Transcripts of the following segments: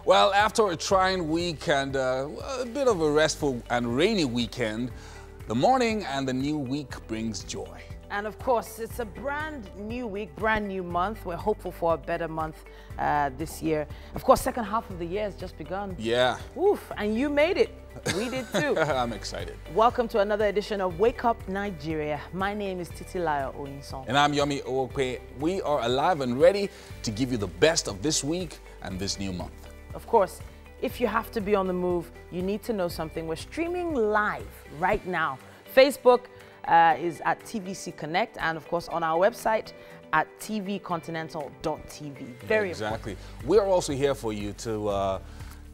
Well, after a trying week and a bit of a restful and rainy weekend, the morning and the new week brings joy. And of course, it's a brand new week, brand new month. We're hopeful for a better month this year. Of course, second half of the year has just begun. Yeah. Oof, and you made it. We did too. I'm excited. Welcome to another edition of Wake Up Nigeria. My name is Titilayo Oyinson. And I'm Yomi Owokwe. We are alive and ready to give you the best of this week and this new month. Of course, if you have to be on the move, you need to know something. We're streaming live right now. Facebook is at TVC Connect, and of course on our website at tvcontinental.tv. Very Exactly. important. We are also here for you to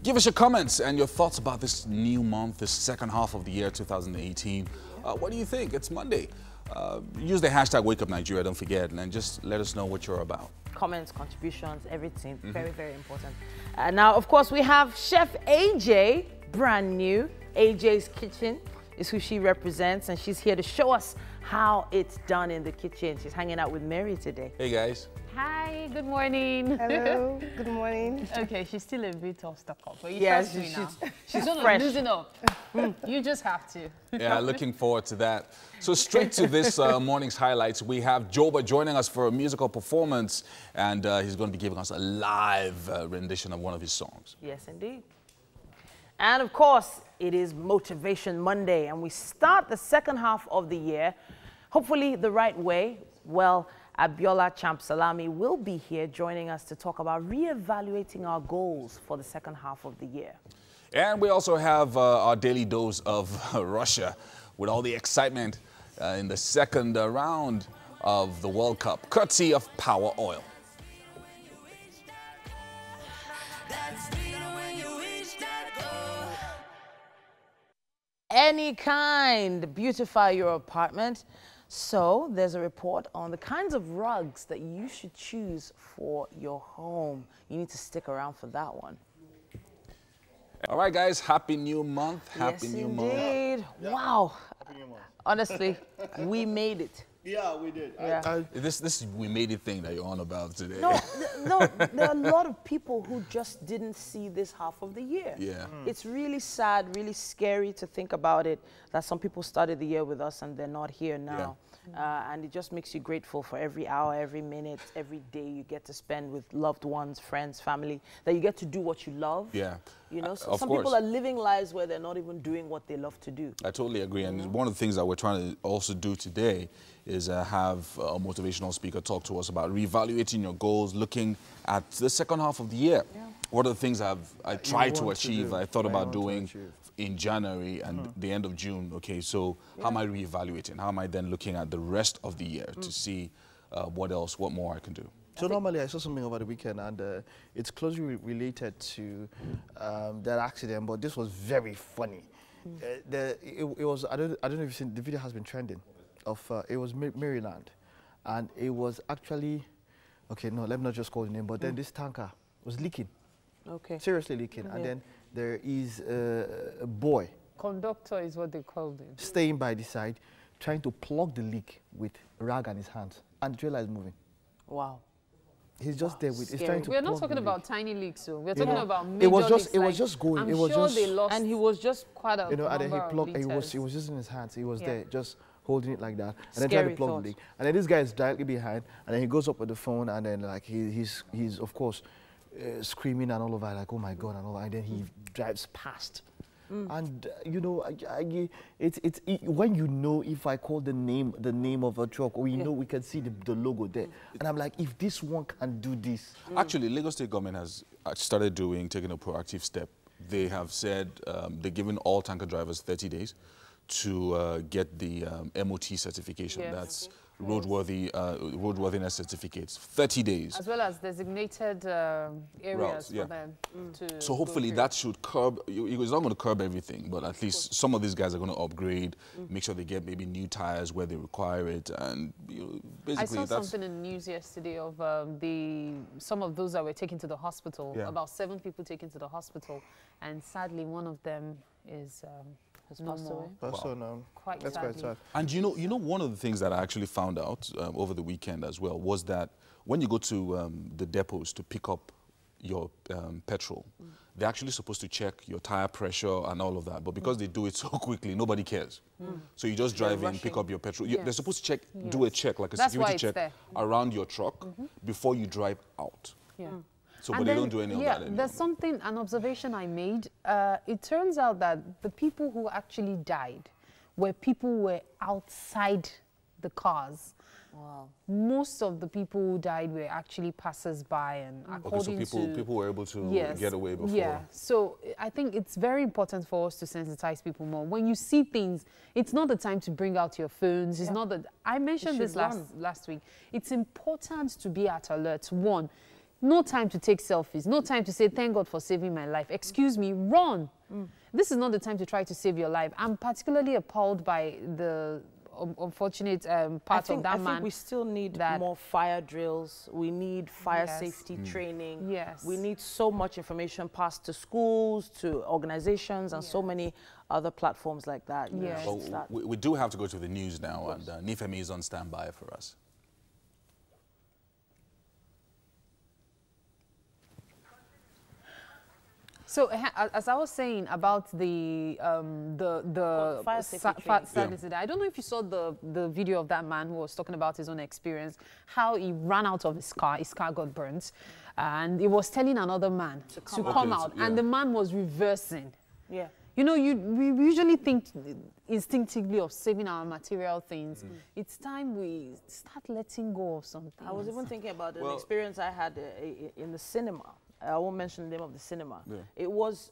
give us your comments and your thoughts about this new month, this second half of the year 2018. What do you think? It's Monday. Use the hashtag WakeUpNigeria, don't forget, and just let us know what you're about. Comments, contributions, everything. Very, very important. Now, of course, we have Chef AJ, brand new. AJ's Kitchen is who she represents, and she's here to show us how it's done in the kitchen. She's hanging out with Mary today. Hey, guys. Hi, good morning. Hello, good morning. Okay, she's still a bit of stuck up, but you Yes, trust me now. she's gonna fresh. loosen up. You just have to. Yeah, looking forward to that. So straight to this morning's highlights, we have Joba joining us for a musical performance, and he's going to be giving us a live rendition of one of his songs. Yes, indeed. And of course, it is Motivation Monday, and we start the second half of the year, hopefully the right way. Well, Abiola Champ-Salami will be here joining us to talk about re-evaluating our goals for the second half of the year. And we also have our daily dose of Russia with all the excitement in the second round of the World Cup, courtesy of Power Oil. Any kind, beautify your apartment. So there's a report on the kinds of rugs that you should choose for your home. You need to stick around for that one. All right, guys, happy new month. Happy Yes, new month. indeed. Wow. Honestly, we made it. Yeah, we did. Yeah. This we made it thing that you're on about today. No, no, there are a lot of people who just didn't see this half of the year. Yeah. It's really sad, really scary to think about it, that some people started the year with us and they're not here now. And it just makes you grateful for every hour, every minute, every day you get to spend with loved ones, friends, family, that you get to do what you love. Yeah. You know, so Of some course. people are living lives where they're not even doing what they love to do. I totally agree. And one of the things that we're trying to also do today is have a motivational speaker talk to us about reevaluating your goals, looking at the second half of the year. Yeah. What are the things I tried to achieve, I thought about doing in January and the end of June? Okay, so how am I reevaluating? How am I then looking at the rest of the year to see what more I can do? So normally I saw something over the weekend, and it's closely related to that accident, but this was very funny. It was, I don't know if you've seen, the video has been trending. It was Maryland, and it was actually, okay, no, let me not just call the name, but then this tanker was leaking. Okay. Seriously leaking. And then there is a boy. Conductor is what they called him. Staying by the side, trying to plug the leak with a rag in his hands, and the trailer is moving. Wow. He's just there with. He's Scary. trying to. We're not plug talking the about leak. tiny leaks, so we're You talking know, about major it was just. leaks. It was like, just going. I'm it was sure just. they lost. And he was just quite a You know, and then he number of plugged. He liters. was just in his hands. He was Yeah. there, just holding it like that, and then Scary trying to plug thought. the leak. And then this guy is directly behind, and then he goes up with the phone, and then like he's of course screaming and all of that, like oh my god and all that, and then he drives past. And you know, when you know, if I call the name of a truck, we know we can see the logo there, and I'm like, if this one can do this. Actually, Lagos State government has started taking a proactive step. They have said they're giving all tanker drivers 30 days to get the MOT certification. Yes. That's roadworthiness certificates. 30 days. As well as designated areas Routes, yeah. for them to So hopefully go that should curb, it's not going to curb everything, but at least some of these guys are going to upgrade, make sure they get maybe new tires where they require it, and basically I saw that's... something in the news yesterday of some of those that were taken to the hospital, about 7 people taken to the hospital, and sadly one of them is has passed away. So no, Quite that's sadly. quite sad. And you know, one of the things that I actually found out over the weekend as well was that when you go to the depots to pick up your petrol, they're actually supposed to check your tire pressure and all of that. But because they do it so quickly, nobody cares. So you just drive in, pick up your petrol. Yes. They're supposed to check, do a check, like a That's why security it's check there. around your truck before you drive out. Yeah. So, And but they then, don't do any of that anymore. There's something, an observation I made. It turns out that the people who actually died were people who were outside the cars. Wow. Most of the people who died were actually passers-by, and according Okay, so to... people were able to Yes. get away before. Yeah, so I think it's very important for us to sensitize people more. When you see things, it's not the time to bring out your phones. It's not that... I mentioned this last week. It's important to be at alert. One, no time to take selfies. No time to say, thank God for saving my life. Excuse me, run. This is not the time to try to save your life. I'm particularly appalled by the unfortunate part of that man. I think we still need more fire drills. We need fire safety training. Yes. We need so much information passed to schools, to organizations, and so many other platforms like that. Yes. Well, we do have to go to the news now, and Nifemi is on standby for us. So, as I was saying about the fire safety training. I don't know if you saw the video of that man who was talking about his own experience, how he ran out of his car got burnt, and he was telling another man to come out, and the man was reversing. Yeah. You know, we usually think instinctively of saving our material things. It's time we start letting go of something. I was even thinking about an experience I had in the cinema. I won't mention the name of the cinema. Yeah. It was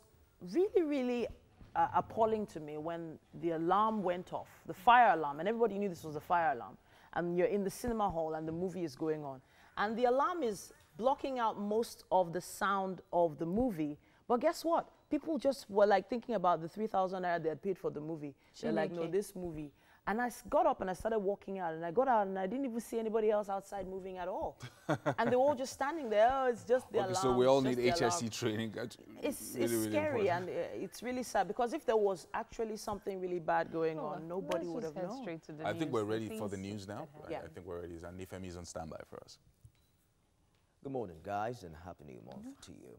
really, really appalling to me when the alarm went off, the fire alarm, and everybody knew this was a fire alarm. And you're in the cinema hall and the movie is going on. And the alarm is blocking out most of the sound of the movie. But guess what? People just were like thinking about the 3,000 naira they had paid for the movie. They're like, no, this movie. And I got up and I started walking out, and I got out and I didn't even see anybody else outside moving at all. And they were all just standing there. Oh, it's just the alarm. So we all need HSC training. It's really scary, and it's really sad, because if there was actually something really bad going on, nobody would have known. I think we're ready for the news now. I think we're ready. And Nifemi is on standby for us. Good morning, guys, and happy new month to you.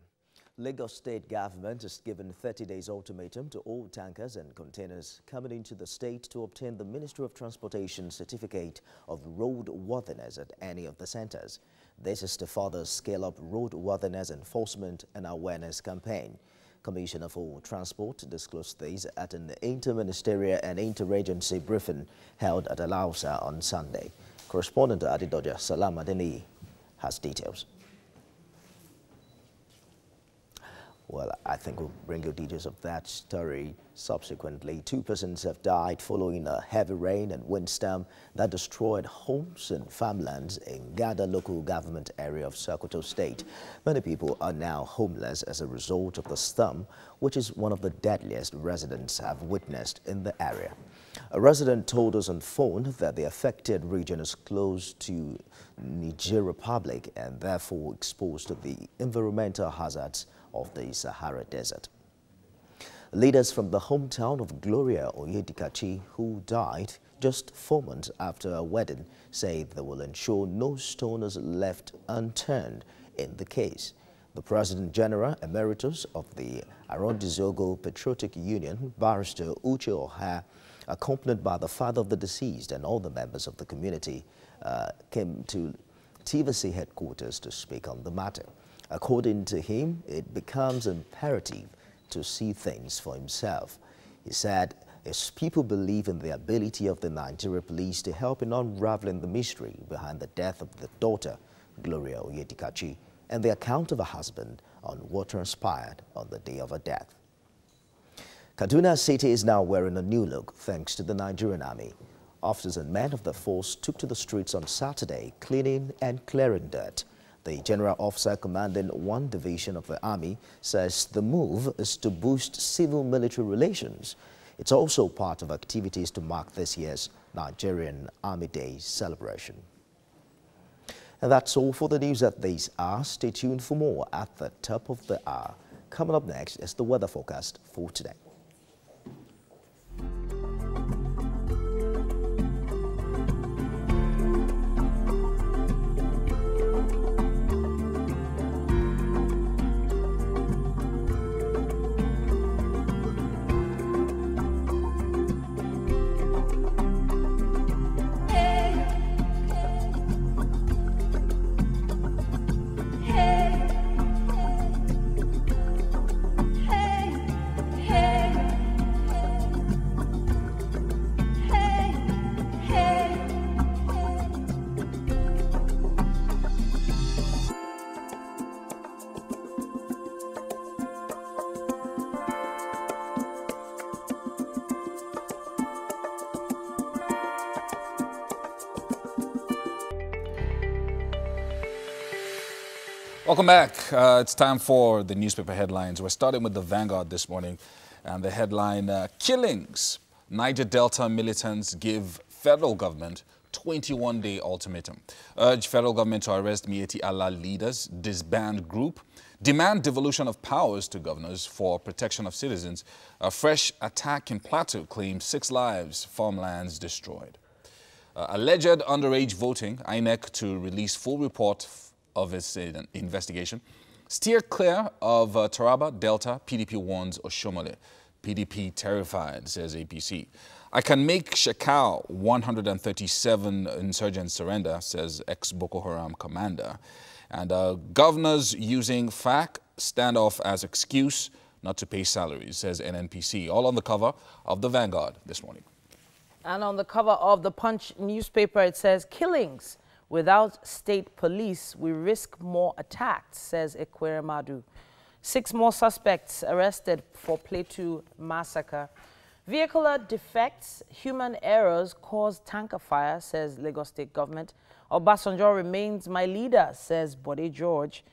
Lagos State government has given 30 days ultimatum to all tankers and containers coming into the state to obtain the Ministry of Transportation certificate of roadworthiness at any of the centers. This is to further scale up roadworthiness enforcement and awareness campaign. Commissioner for Transport disclosed this at an interministerial and interagency briefing held at Alausa on Sunday. Correspondent to Adidoja, Salam Adeni, has details. Well, I think we'll bring you details of that story subsequently. 2 persons have died following a heavy rain and windstorm that destroyed homes and farmlands in Gada local government area of Sokoto State. Many people are now homeless as a result of the storm, which is one of the deadliest residents have witnessed in the area. A resident told us on phone that the affected region is close to Niger Republic and therefore exposed to the environmental hazards of the Sahara Desert. Leaders from the hometown of Gloria Oyedikachi, who died just 4 months after a wedding, say they will ensure no stone is left unturned in the case. The President General Emeritus of the Arondizogo Patriotic Union, Barrister Uche Oha, accompanied by the father of the deceased and all the members of the community, came to TVC headquarters to speak on the matter. According to him, it becomes imperative to see things for himself. He said, as people believe in the ability of the Nigeria police to help in unraveling the mystery behind the death of the daughter, Gloria Oyedikachi, and the account of her husband on what transpired on the day of her death. Kaduna City is now wearing a new look thanks to the Nigerian Army. Officers and men of the force took to the streets on Saturday, cleaning and clearing dirt. The general officer commanding one division of the army says the move is to boost civil-military relations. It's also part of activities to mark this year's Nigerian Army Day celebration. And that's all for the news at this hour. Stay tuned for more at the top of the hour. Coming up next is the weather forecast for today. Welcome back. It's time for the newspaper headlines. We're starting with the Vanguard this morning. And the headline, killings. Niger Delta militants give federal government 21-day ultimatum. Urge federal government to arrest Miyetti Allah leaders, disband group, demand devolution of powers to governors for protection of citizens. A fresh attack in Plateau claims 6 lives, farmlands destroyed. Alleged underage voting, INEC to release full report of its investigation. Steer clear of Taraba, Delta, PDP warns Oshomole. PDP terrified, says APC. I can make Shekau 137 insurgents surrender, says ex-Boko Haram commander. And governors using FAC standoff as excuse not to pay salaries, says NNPC. All on the cover of the Vanguard this morning. And on the cover of the Punch newspaper, it says, killings. Without state police, we risk more attacks, says Ekweremadu. 6 more suspects arrested for Plateau massacre. Vehicular defects, human errors caused tanker fire, says Lagos State government. Obasanjo remains my leader, says Bode George.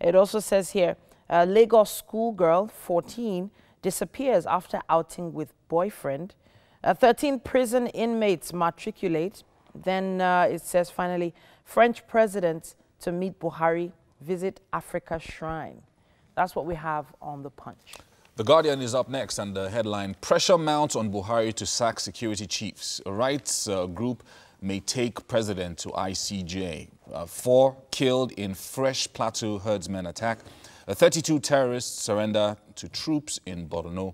It also says here, Lagos schoolgirl, 14, disappears after outing with boyfriend. 13 prison inmates matriculate. Then it says finally, French president to meet Buhari, visit Africa Shrine. That's what we have on the Punch. The Guardian is up next, and the headline, pressure mounts on Buhari to sack security chiefs. A rights group may take president to ICJ. 4 killed in fresh Plateau herdsmen attack. 32 terrorists surrender to troops in Borno.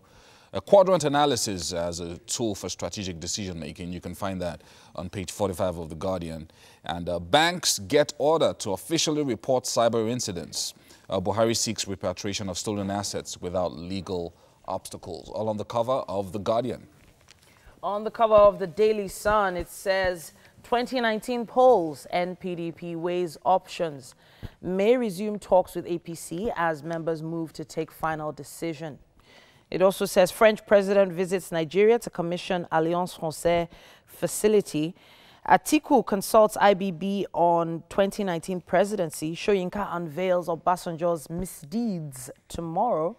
A quadrant analysis as a tool for strategic decision-making. You can find that on page 45 of The Guardian. And banks get order to officially report cyber incidents. Buhari seeks repatriation of stolen assets without legal obstacles. All on the cover of The Guardian. On the cover of the Daily Sun, it says, 2019 polls, NPDP weighs options. May resume talks with APC as members move to take final decision. It also says French president visits Nigeria to commission Alliance Française facility. Atiku consults IBB on 2019 presidency. Soyinka unveils Obasanjo's misdeeds tomorrow.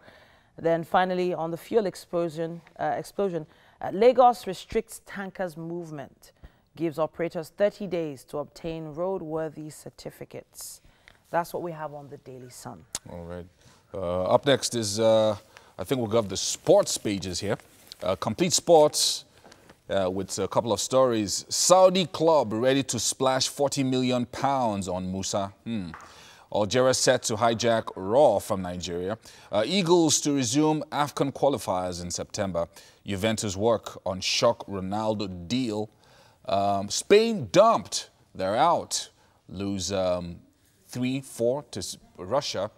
Then finally, on the fuel explosion, Lagos restricts tankers movement. Gives operators 30 days to obtain roadworthy certificates. That's what we have on the Daily Sun. All right. Up next is... I think we'll go the sports pages here. Complete Sports with a couple of stories. Saudi club ready to splash £40 million on Musa. Algeria set to hijack Raw from Nigeria. Eagles to resume AFCON qualifiers in September. Juventus work on shock Ronaldo deal. Spain dumped. They're out. Lose 3-4 to Russia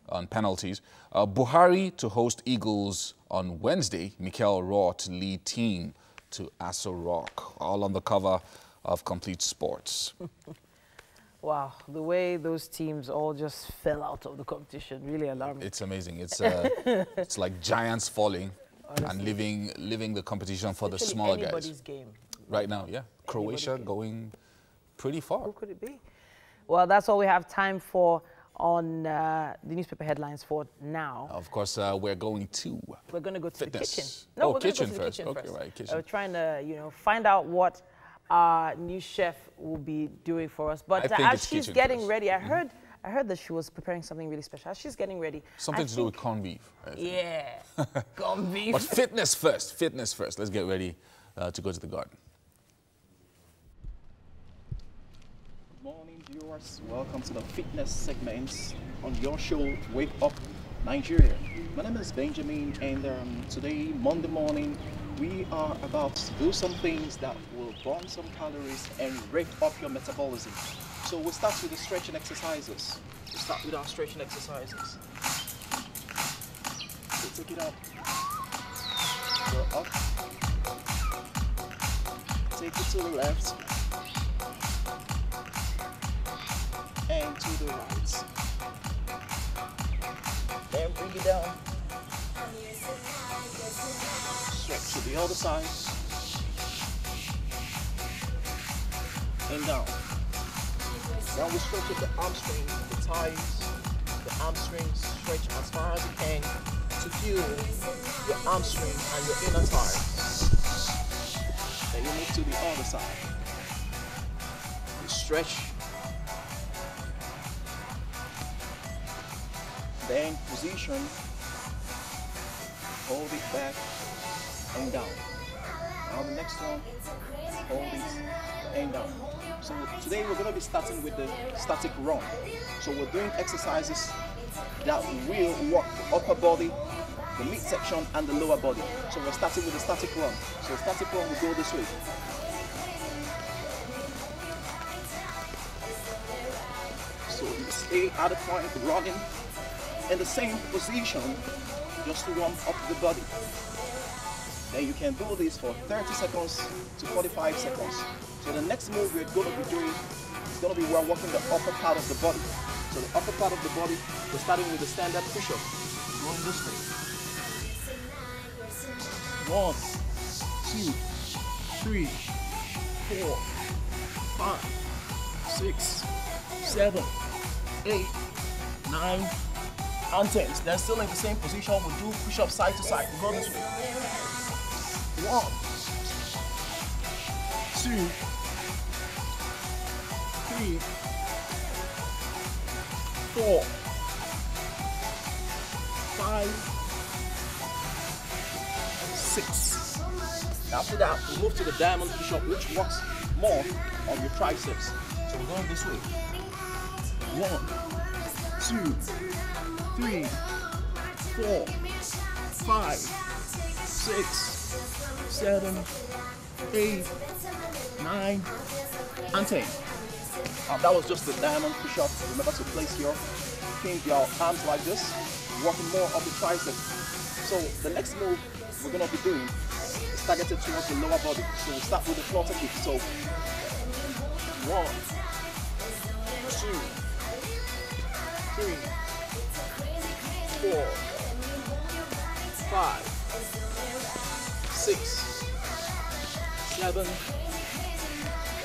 on penalties. Buhari to host Eagles on Wednesday. Mikel Raw to lead team to Aso Rock. All on the cover of Complete Sports. Wow, the way those teams all just fell out of the competition, really alarming. It's amazing. It's it's like giants falling. Honestly. And leaving the competition for the smaller guys. Anybody's game. Right now, yeah. Croatia going pretty far. Who could it be? Well, that's all we have time for on the newspaper headlines for now. Of course, we're going to. We're going to go to fitness. the kitchen. No, we're kitchen going to go to first. the kitchen Okay, first. right, kitchen. We're trying to, find out what our new chef will be doing for us. But as she's getting ready, I heard that she was preparing something really special. As she's getting ready, something to do with corned beef. Yeah, corned beef. But fitness first. Fitness first. Let's get ready to go to the garden. Good morning, viewers. Welcome to the fitness segments on your show, Wake Up Nigeria. My name is Benjamin, and today, Monday morning, we are about to do some things that will burn some calories and rev up your metabolism. So we'll start with the stretching exercises. We'll start with our stretching exercises. So take it up. Go up. Take it to the left. And to the right. Then bring it down. Stretch to the other side. And down. Now we stretch at the hamstring, the thighs, hamstring stretch as far as you can to feel your hamstring and your inner thigh. Then you move to the other side. You stretch. Then position. Hold it back and down. Now the next one, hold it and down. So today we're going to be starting with the static run. So we're doing exercises that will work the upper body, the midsection and the lower body. So we're starting with the static run. So static run will go this way. So you stay at the point running in the same position just to warm up the body. Then you can do this for 30 seconds to 45 seconds. So the next move we're going to be doing is going to be we're working the upper part of the body. So the upper part of the body, we're starting with the standard push-up. Going this way. 1, 2, 3, 4, 5, 6, 7, 8, 9, and 10. Then still in the same position, we'll do push-up side to side. We'll go this way. 1, 2, 3, 4, 5, 6. After that, we move to the diamond push-up, which works more on your triceps. So we're going this way. 1, 2, 3, 4, 5, 6, 7, 8, 9, and 10. That was just the diamond push-up. Remember to place your arms like this, working more of the triceps. So the next move we're going to be doing is targeted towards the lower body. So we'll start with the flutter kick. So 1, 2, 3, 4, 5, 6, 7,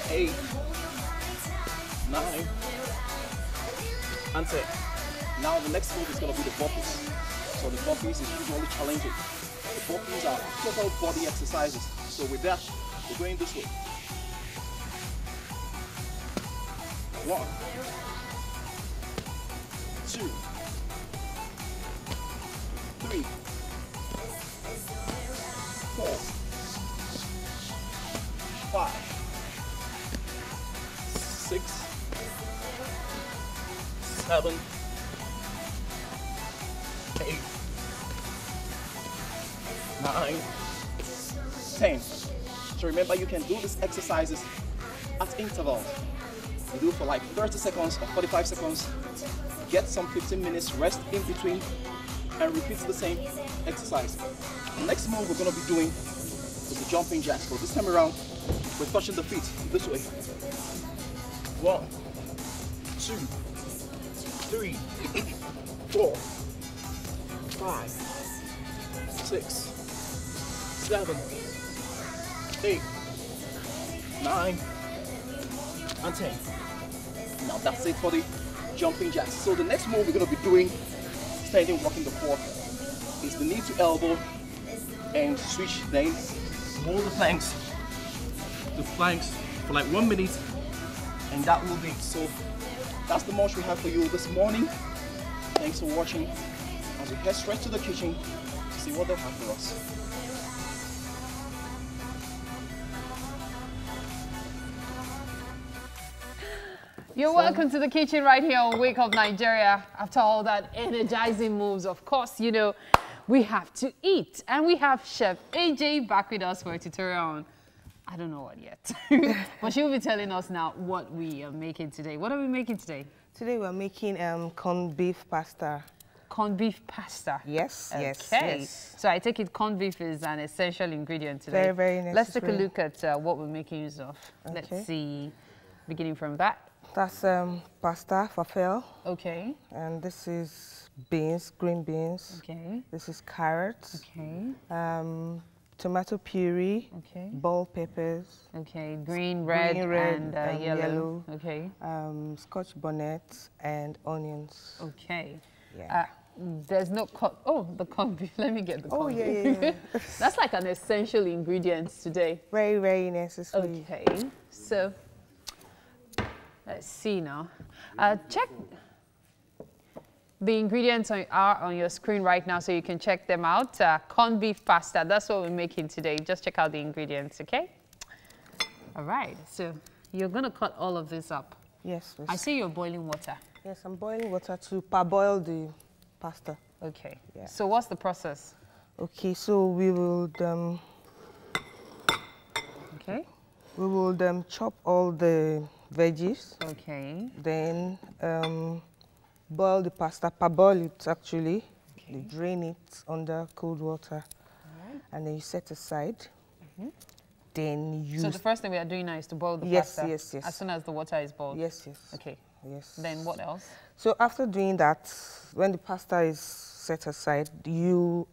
8, 9, and 10. Now the next move is going to be the burpees. So the burpees is usually challenging. The burpees are total body exercises. So with that, we're going this way. 1, 2, 3, 4, 5, 6, 7, 8, 9, 10. So remember, you can do these exercises at intervals. You do it for like 30 seconds or 45 seconds. Get some 15 minutes rest in between and repeat the same exercise. The next move we're going to be doing is the jumping jacks. So this time around, we're touching the feet this way. 1, 2, 3, 4, 5, 6, 7, 8, 9, and 10. Now that's it for the jumping jacks. So the next move we're going to be doing, standing walking the floor, is the knee to elbow and switch, then hold the planks for like 1 minute, and that will be it. So that's the much we have for you this morning. Thanks for watching as we head straight to the kitchen to see what they have for us. You're welcome to the kitchen right here on Wake Up Nigeria. After all that energizing moves, of course, you know, we have to eat. And we have Chef AJ back with us for a tutorial on, I don't know what yet. But she'll be telling us now what we are making today. What are we making today? Today we're making corned beef pasta. Corned beef pasta? Yes, okay. yes. So I take it corned beef is an essential ingredient today. Very, very necessary. Let's take a look at what we're making use of. Okay. Let's see, beginning from that. That's pasta, falafel. Okay. And this is beans, green beans. Okay. This is carrots. Okay. Tomato puree. Okay. Bell peppers. Okay. Green, red, and yellow. Okay. Scotch bonnet and onions. Okay. Yeah. There's no the corned beef. Let me get the corned yeah, beef. yeah. That's like an essential ingredient today. Very, very necessary. Okay, so let's see now. Check the ingredients are on your screen right now, so you can check them out. Corned beef pasta, that's what we're making today. Just check out the ingredients, okay? All right, so you're gonna cut all of this up. Yes, yes. I see you're boiling water. Yes, I'm boiling water to parboil the pasta. Okay, Yeah. so what's the process? Okay, so we will Okay, chop all the veggies, okay, then boil the pasta, parboil it actually, okay. you drain it under cold water, and then you set aside. Then you... So the first thing we are doing now is to boil the Yes, pasta. yes, yes. As soon as the water is boiled. Yes, yes. Okay. Yes. Then what else? So after doing that, when the pasta is set aside, you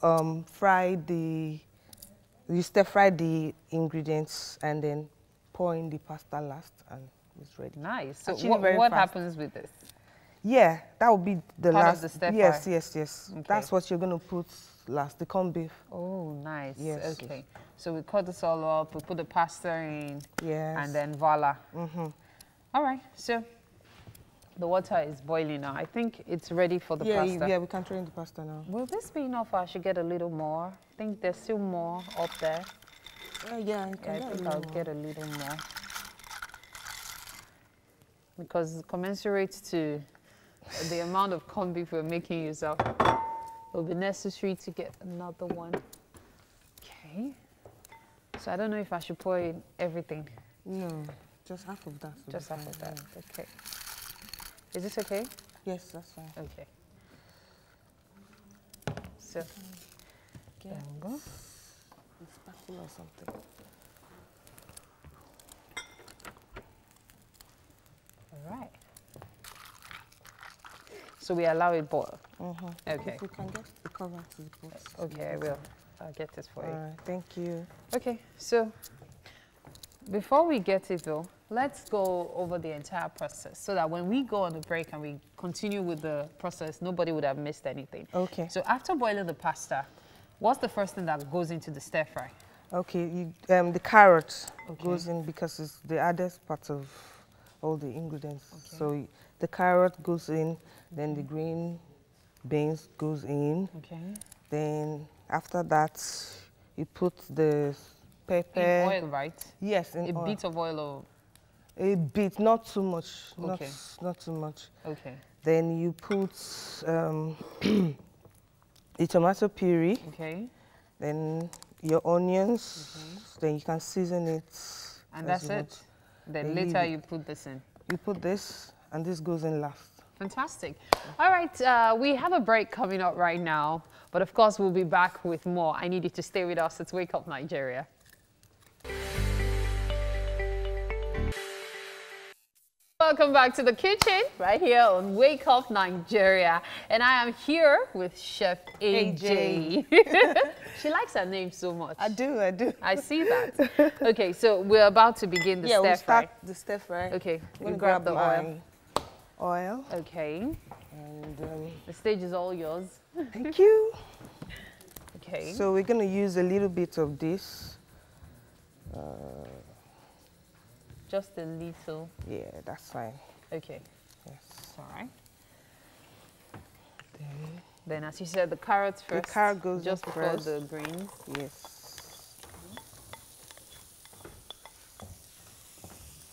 stir fry the ingredients and then pour in the pasta last, and it's ready. Nice. So Actually very what fast. happens with this? Yeah, that will be the Part of last. the stir yes, fry. yes, yes. Okay. That's what you're going to put last, the corned beef. Oh, nice. Yes. Okay. So we cut this all up, we put the pasta in, Yes. and then voila. All right. So the water is boiling now. I think it's ready for the pasta. Yeah, we can drain the pasta now. Will this be enough, or I should get a little more? I think there's still more up there. Yeah, you can I think I'll get a little more. Because commensurate to the amount of corned beef we're making yourself, it will be necessary to get another one. Okay. So I don't know if I should pour in everything. No, just half of that. will Just be half of fine, that. Okay. Is this okay? yeah. Yes, that's fine. Okay. So, there we go. A spatula or something. All right. So we allow it boil. Okay. If you can get the cover to the pot. Okay, I will. I'll get this for you. All right, thank you. Okay, so before we get it though, let's go over the entire process so that when we go on the break and we continue with the process, nobody would have missed anything. Okay. So after boiling the pasta, what's the first thing that goes into the stir fry? Okay, the carrot Okay. goes in because it's the hardest part of all the ingredients. Okay. So the carrot goes in, then the green beans goes in. Okay. Then after that, you put the pepper. In oil, right? Yes, in A oil. bit of oil or... A bit, not too much. Okay. Not too much. Okay. Then you put the tomato puree. Okay. Then your onions. Then you can season it. And as that's you it? want. Then Then later leave you put this in. You put this, and this goes in last. Fantastic. All right, we have a break coming up right now, but of course we'll be back with more. I need you to stay with us. It's Wake Up Nigeria. Welcome back to the kitchen, right here on Wake Up Nigeria. And I am here with Chef AJ. She likes her name so much. I do. I see that. Okay, so we're about to begin the Yeah, stir we'll fry. start the stir fry. Okay, I'm you gonna grab the oil. my oil. Okay, And the stage is all yours. thank you. Okay. So we're gonna use a little bit of this. Just a little. Yeah, that's fine. Okay, Yes. all right. Then, as you said, the carrots The first. carrot goes just in before first. the greens. Yes.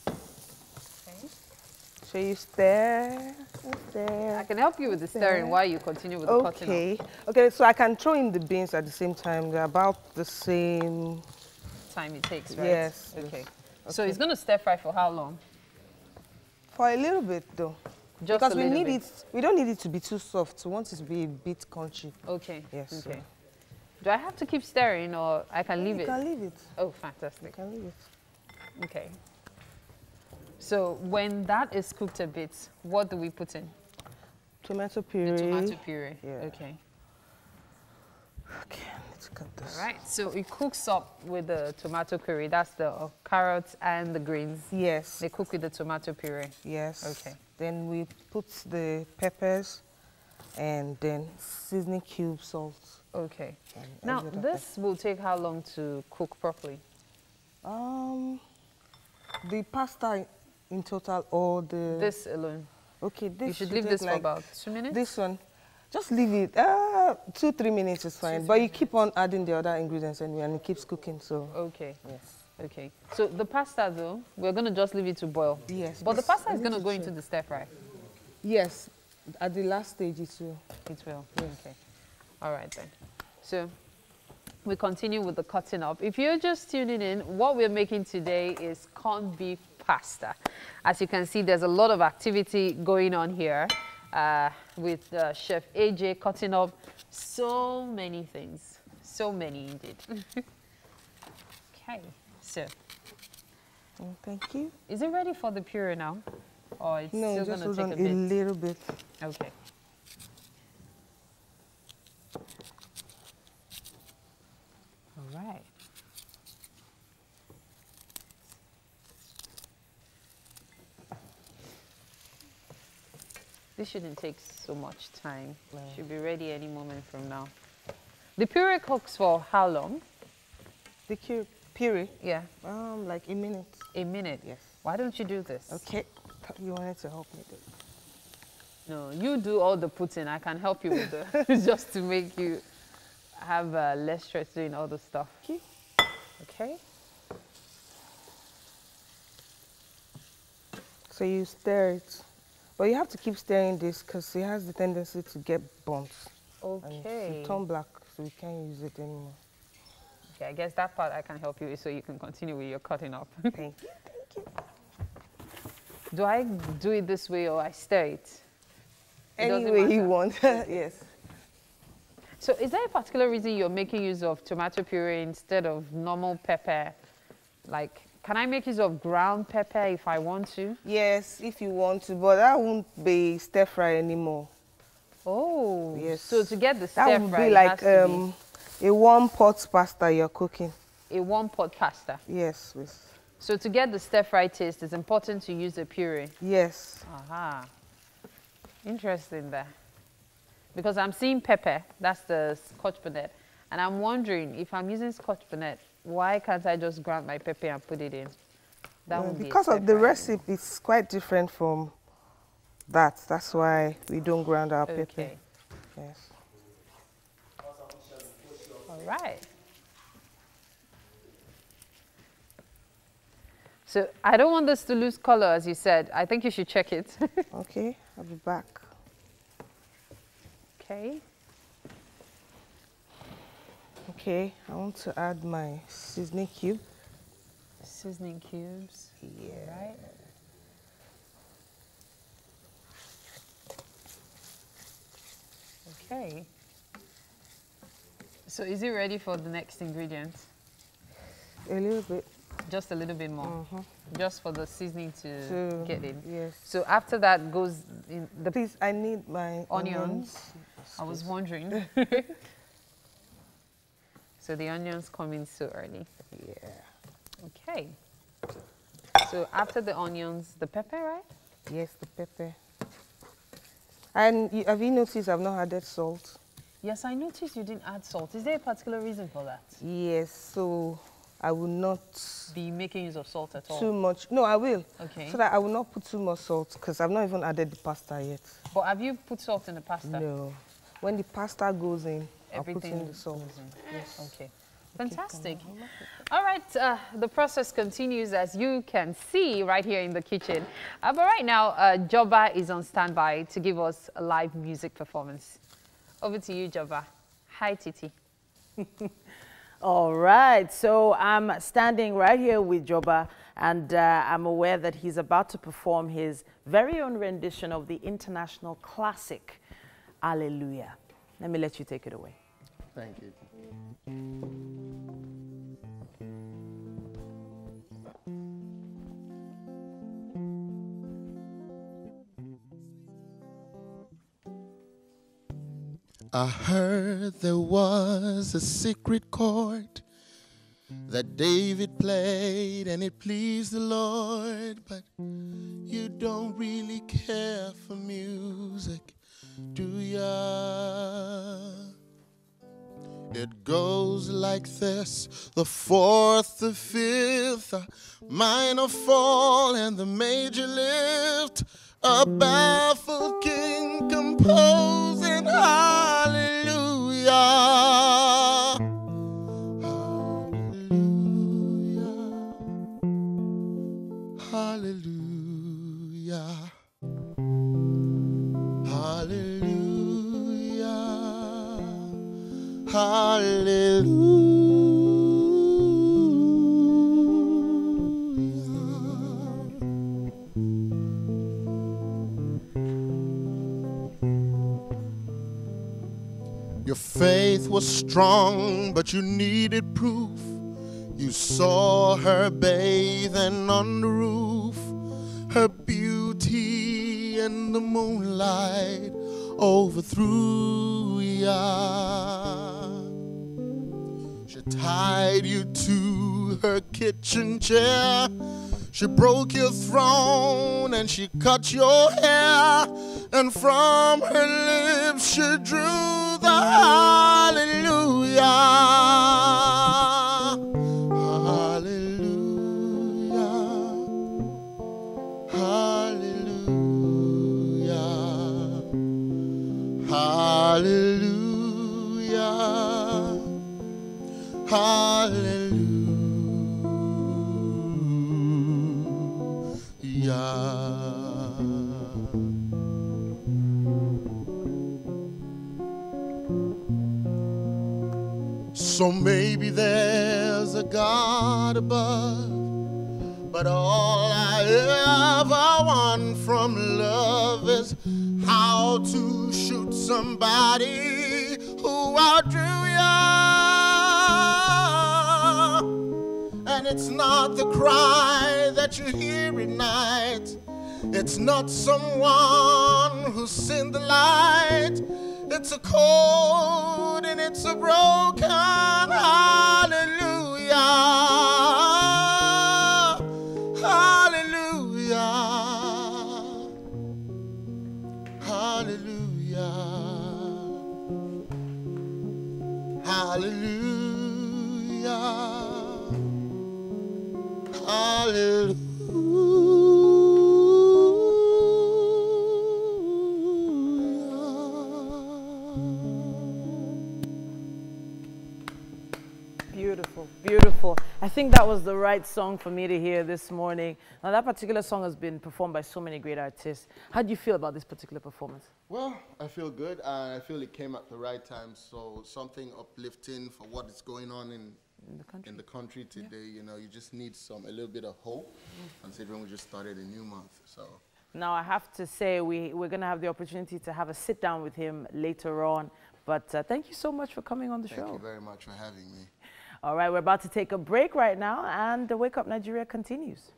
Okay. So you stir, I stir. can help you with the stirring while you continue with the cutting. Okay. Okay, so I can throw in the beans at the same time. They're about the same. Time it takes, right? Yes, Okay. yes. So it's going to stir fry for how long? For a little bit though. Just because a we little need bit. it, we don't need it to be too soft. We want it to be a bit crunchy. Okay. Yes, Okay. so- Do I have to keep stirring or I can leave You it? can leave it. Oh, You fantastic. can leave it. Okay. So when that is cooked a bit, what do we put in? Tomato puree. The tomato puree. Yeah. Okay. Okay, let's cut this. All right. So it cooks up with the tomato puree. That's the carrots and the greens. Yes. They cook with the tomato puree. Yes. Okay. Then we put the peppers and then seasoning cube, salt. Okay. And Now, every other this will take how long to cook properly? The pasta in total or the... This alone? Okay, this You should leave this for like about 2 minutes? This one, just leave it. 2-3 minutes is fine. But you keep on adding the other ingredients anyway, and it keeps cooking. So Okay. yes. Okay. So the pasta, though, we're going to just leave it to boil? Yes. But the this- pasta I is need going to go check. into the stir fry? Yes, at the last stage it will. It will? Okay. All right, then. So we continue with the cutting up. If you're just tuning in, what we're making today is corned beef pasta. As you can see, there's a lot of activity going on here with Chef AJ cutting up so many things. So many indeed. Okay, so Thank you. is it ready for the puree now? Or it's No, still just going to hold take on a a bit? little bit. Okay. All right. This shouldn't take so much time. Should be ready any moment from now. The puree cooks for how long? The puree, Yeah, like a minute. a minute. Yes. Why don't you do this? Okay. You wanted to help me do it. No, you do all the putting. I can help you with the just to make you have less stress doing all the stuff. Okay. Okay. So you stir it. But you have to keep stirring this because it has the tendency to get burnt. And Okay. it turn black, so we can't use it anymore. Okay, I guess that part I can help you with so you can continue with your cutting up. Thank you. Do I do it this way or I stir it? It doesn't Any way you matter. want. Yes. So is there a particular reason you're making use of tomato puree instead of normal pepper? Like, can I make use of ground pepper if I want to? Yes, if you want to, but that won't be stir fry anymore. Oh, Yes. So to get the stir That would fry, be it like has to a one pot pasta you're cooking. be a one-pot pasta. Yes, please. So to get the stir fry taste, it's important to use the puree. Yes. Aha. Interesting there. Because I'm seeing pepper, that's the Scotch bonnet. And I'm wondering, if I'm using Scotch bonnet, why can't I just grind my pepper and put it in? That won't be a Because of the stir fry. recipe, it's quite different from that. That's why we don't grind our pepper. Okay. Yes. All right. So I don't want this to lose color, as you said. I think you should check it. Okay, I'll be back. Okay. Okay, I want to add my seasoning cube. Seasoning cubes. Yeah. Right. Okay. So is it ready for the next ingredient? A little bit. Just a little bit more. Just for the seasoning to get in. Yes. So after that goes in the Please, I need my onions. I was wondering. So the onions come in so early. Yeah. Okay. So after the onions, the pepper, right? Yes, the pepper. And have you noticed I've not added salt? Yes, I noticed you didn't add salt. Is there a particular reason for that? Yes, so I will not Be making use of salt at all? too much. No, I will. Okay. So that I will not put too much salt because I've not even added the pasta yet. But have you put salt in the pasta? No. When the pasta goes in, Everything I'll put in the salt. goes in. Yes. Okay. Fantastic. All right, the process continues as you can see right here in the kitchen. But right now, Joba is on standby to give us a live music performance. Over to you, Joba. Hi, Titi. All right, so I'm standing right here with Joba, and I'm aware that he's about to perform his very own rendition of the international classic, Hallelujah. Let me let you take it away. Thank you. I heard there was a secret chord that David played and it pleased the Lord, but you don't really care for music. It goes like this: the fourth, the fifth, minor fall, and the major lift. A baffled king composing hallelujah. Hallelujah. Hallelujah. Hallelujah. Hallelujah. Your faith was strong, but you needed proof. You saw her bathing on the roof, her beauty in the moonlight overthrew ya. She tied you to her kitchen chair. She broke your throne and she cut your hair. And from her lips she drew the hallelujah. Hallelujah. Hallelujah. Hallelujah. Hallelujah. So maybe there's a God above, but all I ever want from love is how to shoot somebody who outdrew ya. And it's not the cry that you hear at night. It's not someone who's seen the light. It's a cold and it's a broken hallelujah. Hallelujah. Hallelujah. Hallelujah. Hallelujah. Beautiful, beautiful. I think that was the right song for me to hear this morning. Now, that particular song has been performed by so many great artists. How do you feel about this particular performance? Well, I feel good, and I feel it came at the right time. So something uplifting for what is going on in the country today. Yeah. You know, you just need a little bit of hope, considering we just started a new month. So now I have to say we're going to have the opportunity to have a sit down with him later on. But thank you so much for coming on the show. Thank you very much for having me. All right, we're about to take a break right now, and the Wake Up Nigeria continues.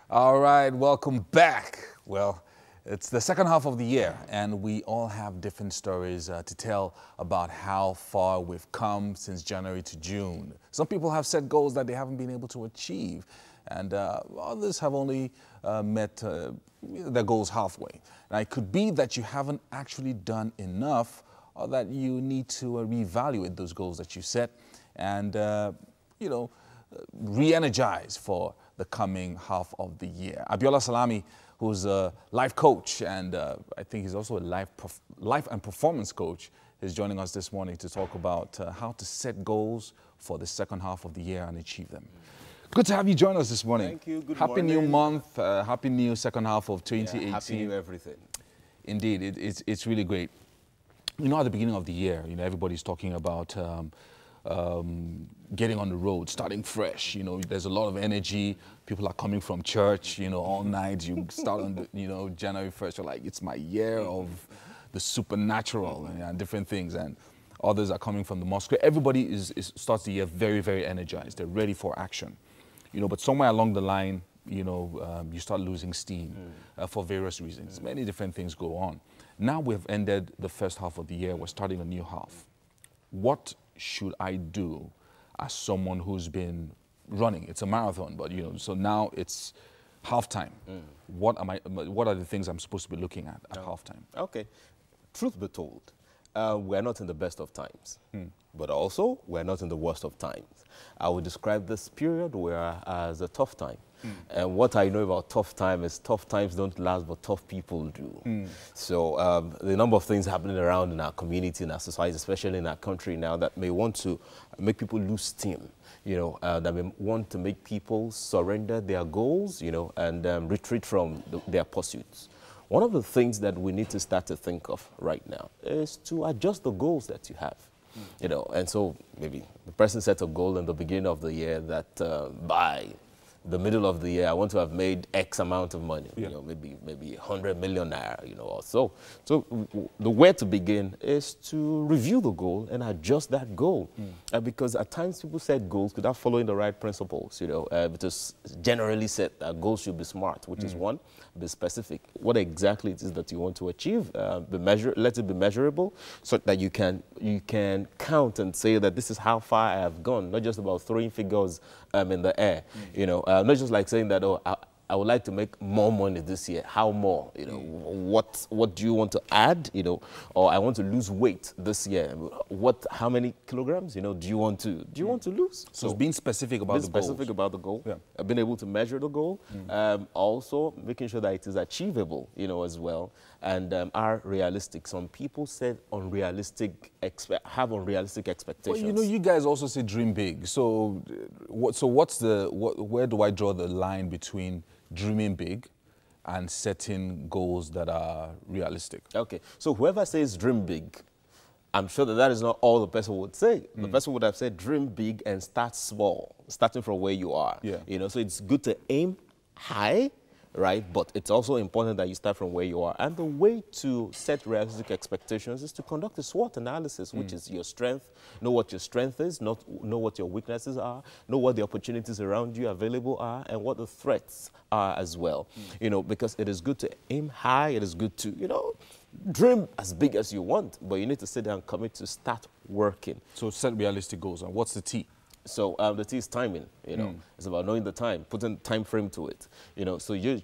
All right, welcome back. Well, it's the second half of the year, and we all have different stories to tell about how far we've come since January to June. Some people have set goals that they haven't been able to achieve, and others have only met their goals halfway. Now, it could be that you haven't actually done enough, or that you need to reevaluate those goals that you set and, re-energize for the coming half of the year. Abiola Salami, who's a life coach, and I think he's also a life and performance coach, is joining us this morning to talk about how to set goals for the second half of the year and achieve them. Good to have you join us this morning. Thank you. Good morning. Happy new month. Happy new second half of 2018. Yeah, happy new everything. Indeed, it's really great. You know, at the beginning of the year, everybody's talking about getting on the road, starting fresh. There's a lot of energy. People are coming from church, all night. You start on, January 1st, you're like, it's my year of the supernatural and different things. And others are coming from the mosque. Everybody starts the year very, very energized. They're ready for action. But somewhere along the line, you start losing steam for various reasons. Many different things go on. Now we've ended the first half of the year. We're starting a new half. What should I do as someone who's been running? It's a marathon, but you know, so now it's halftime. What are the things I'm supposed to be looking at halftime? Okay. Truth be told, we're not in the best of times, but also we're not in the worst of times. I would describe this period as a tough time. And what I know about tough time is tough times don't last, but tough people do. So the number of things happening around in our community, in our society, especially in our country now, that may want to make people lose steam, you know, that may want to make people surrender their goals, you know, and retreat from their pursuits. One of the things that we need to start to think of right now is to adjust the goals that you have. You know, and so maybe the person set a goal in the beginning of the year that by the middle of the year, I want to have made X amount of money, you know, maybe 100 million naira, you know, or so. So the way to begin is to review the goal and adjust that goal. Because at times people set goals without following the right principles, you know, because generally said that goals should be smart, which is one, be specific. What exactly it is that you want to achieve, let it be measurable so that you can count and say that this is how far I have gone, not just about throwing figures in the air, you know. Not just like saying that, oh, I would like to make more money this year. How more? You know, what do you want to add? You know, or I want to lose weight this year. How many kilograms? You know, do you want to lose? So being specific about the goal. Specific about the goal. Yeah. Being able to measure the goal. Also making sure that it is achievable. You know, as well, and are realistic. Some people said unrealistic. Have unrealistic expectations. Well, you know, you guys also say dream big. So, where do I draw the line between dreaming big and setting goals that are realistic? Okay, so whoever says dream big, I'm sure that is not all the person would say. The person would have said dream big and start small, starting from where you are. Yeah. You know, so it's good to aim high, right? But it's also important that you start from where you are. And the way to set realistic expectations is to conduct a SWOT analysis, which is your strength, know what your strength is, know what your weaknesses are, know what the opportunities around you available are, and what the threats are as well. You know, because it is good to aim high, it is good to, you know, dream as big as you want, but you need to sit down and commit to start working. So set realistic goals. And what's the T? So the T is timing, you know. It's about knowing the time, putting time frame to it, you know. So you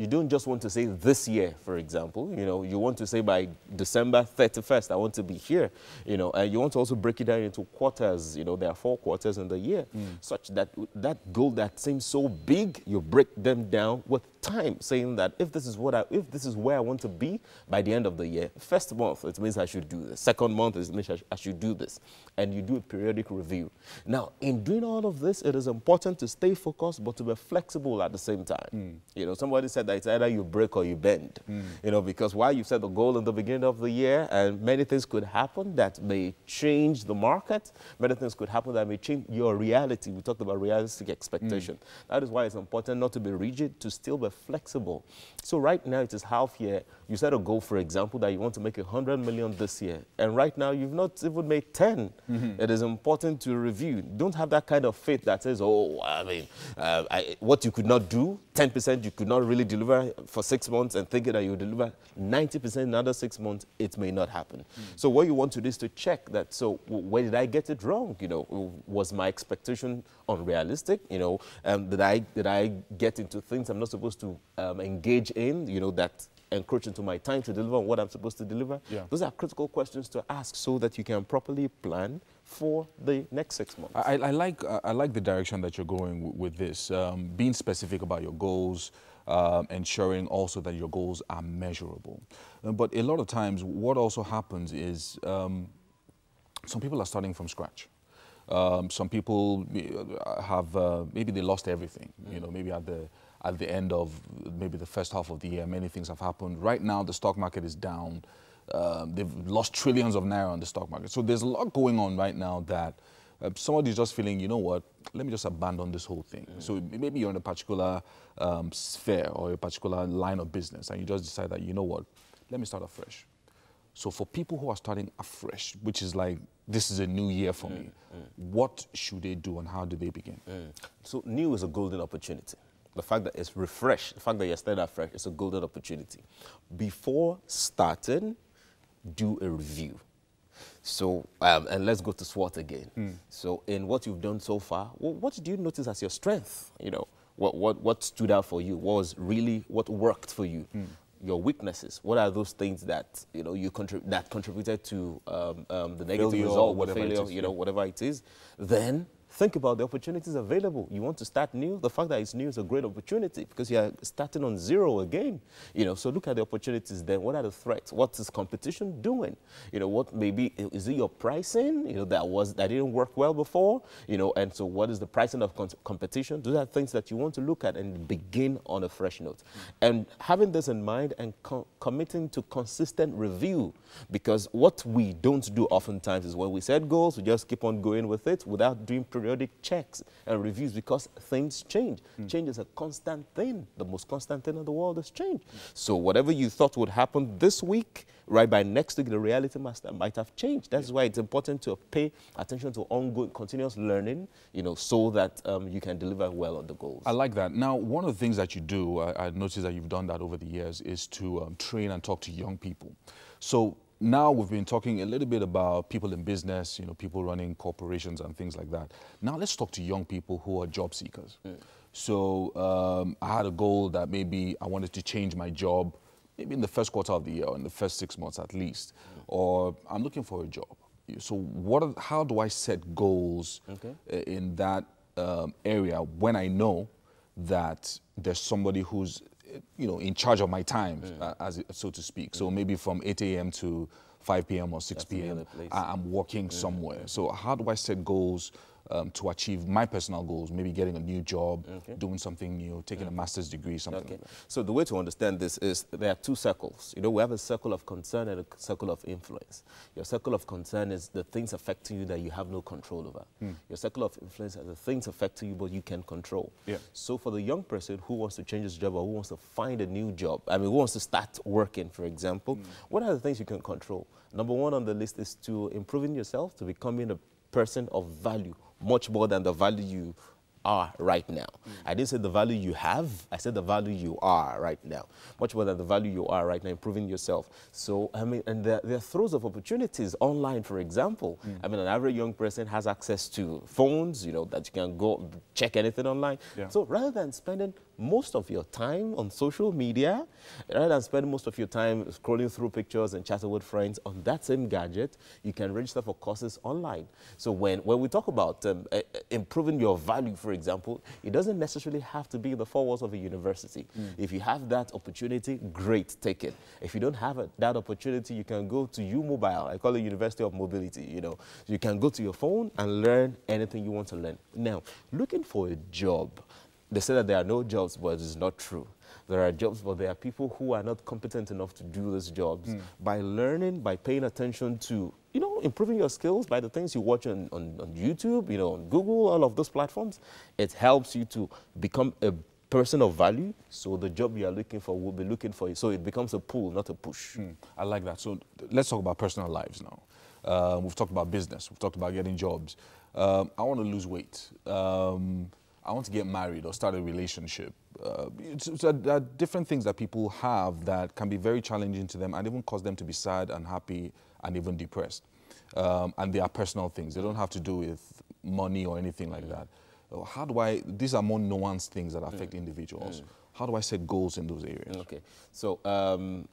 don't just want to say this year, for example, you know. You want to say by December 31st, I want to be here, you know. And you want to also break it down into quarters, you know. There are 4 quarters in the year, such that that goal that seems so big, you break them down with time, saying that if this is where I want to be by the end of the year, first month, it means I should do this. Second month, it means I should do this. And you do a periodic review. Now, in doing all of this, it is important to stay focused, but to be flexible at the same time. You know, somebody said that it's either you break or you bend, you know, because while you set the goal in the beginning of the year, and many things could happen that may change the market, many things could happen that may change your reality. We talked about realistic expectation. That is why it's important not to be rigid, to still be flexible. So right now, it is half year. You set a goal, for example, that you want to make 100 million this year, and right now, you've not even made 10. It is important to review. Don't have that kind of faith that says, oh, I mean, what you could not do, 10% you could not really deliver for 6 months, and thinking that you deliver 90% in another 6 months, it may not happen. So what you want to do is to check that, so where did I get it wrong? You know, was my expectation unrealistic? You know, did I get into things I'm not supposed to engage in, you know, that encroach into my time to deliver on what I'm supposed to deliver? Those are critical questions to ask so that you can properly plan for the next 6 months. I like the direction that you're going with this, being specific about your goals, ensuring also that your goals are measurable. But a lot of times what also happens is some people are starting from scratch. Some people have, maybe they lost everything, you know, maybe at the end of maybe the first half of the year, many things have happened. Right now, the stock market is down. They've lost trillions of naira on the stock market. So there's a lot going on right now that somebody's just feeling, you know what, let me just abandon this whole thing. So maybe you're in a particular sphere or a particular line of business, and you just decide that, you know what, let me start afresh. So for people who are starting afresh, which is like, this is a new year for me, what should they do and how do they begin? So new is a golden opportunity. The fact that it's refreshed, the fact that you're starting afresh is a golden opportunity. Before starting, do a review. So, and let's go to SWOT again. So in what you've done so far, what did you notice as your strength? You know, what stood out for you? What worked for you? Your weaknesses. What are those things that, you know, that contributed to the negative Failure, result, whatever failure, it is, you know, whatever it is? Then think about the opportunities available. You want to start new? The fact that it's new is a great opportunity because you're starting on zero again. You know, so look at the opportunities then. What are the threats? What is competition doing? You know, what maybe, is it your pricing, you know, that didn't work well before? You know, and so what is the pricing of competition? Those are things that you want to look at and begin on a fresh note. And having this in mind and committing to consistent review, because what we don't do oftentimes is when we set goals, we just keep on going with it without doing periodic checks and reviews because things change. Change is a constant thing. The most constant thing in the world is change. So whatever you thought would happen this week, right by next week, the reality might have changed. That's why it's important to pay attention to ongoing, continuous learning, you know, so that you can deliver well on the goals. I like that. Now, one of the things that you do, I noticed that you've done that over the years, is to train and talk to young people. So now we've been talking a little bit about people in business, you know, people running corporations and things like that. Now let's talk to young people who are job seekers. So I had a goal that maybe I wanted to change my job, maybe in the first quarter of the year or in the first 6 months at least, or I'm looking for a job. So how do I set goals in that area when I know that there's somebody who's, you know, in charge of my time, so to speak. So maybe from 8 a.m. to 5 p.m. or 6 p.m. I'm working somewhere. So how do I set goals to achieve my personal goals, maybe getting a new job, doing something new, taking a master's degree, something like that. So the way to understand this is there are two circles. You know, we have a circle of concern and a circle of influence. Your circle of concern is the things affecting you that you have no control over. Your circle of influence are the things affecting you but you can control. So for the young person who wants to change his job or who wants to find a new job, I mean, who wants to start working, for example, what are the things you can control? Number one on the list is to improving yourself, to becoming a person of value, much more than the value you are right now. I didn't say the value you have, I said the value you are right now. Much more than the value you are right now, improving yourself. So, I mean, and there are throes of opportunities online, for example. I mean, an average young person has access to phones, you know, that you can go check anything online. So rather than spending most of your time on social media, rather than spending most of your time scrolling through pictures and chatting with friends on that same gadget, you can register for courses online. So when we talk about improving your value, for example, it doesn't necessarily have to be in the four walls of a university. If you have that opportunity, great, take it. If you don't have that opportunity, you can go to U-Mobile. I call it University of Mobility, you know. You can go to your phone and learn anything you want to learn. Now, looking for a job, they say that there are no jobs, but it's not true. There are jobs, but there are people who are not competent enough to do those jobs. By learning, by paying attention to, you know, improving your skills by the things you watch on YouTube, you know, on Google, all of those platforms, it helps you to become a person of value. So the job you are looking for will be looking for you. So it becomes a pull, not a push. I like that. So let's talk about personal lives now. We've talked about business. We've talked about getting jobs. I want to lose weight. I want to get married or start a relationship. There are different things that people have that can be very challenging to them and even cause them to be sad, unhappy, and even depressed. And they are personal things. They don't have to do with money or anything like that. How do I, these are more nuanced things that affect individuals. How do I set goals in those areas? Okay, so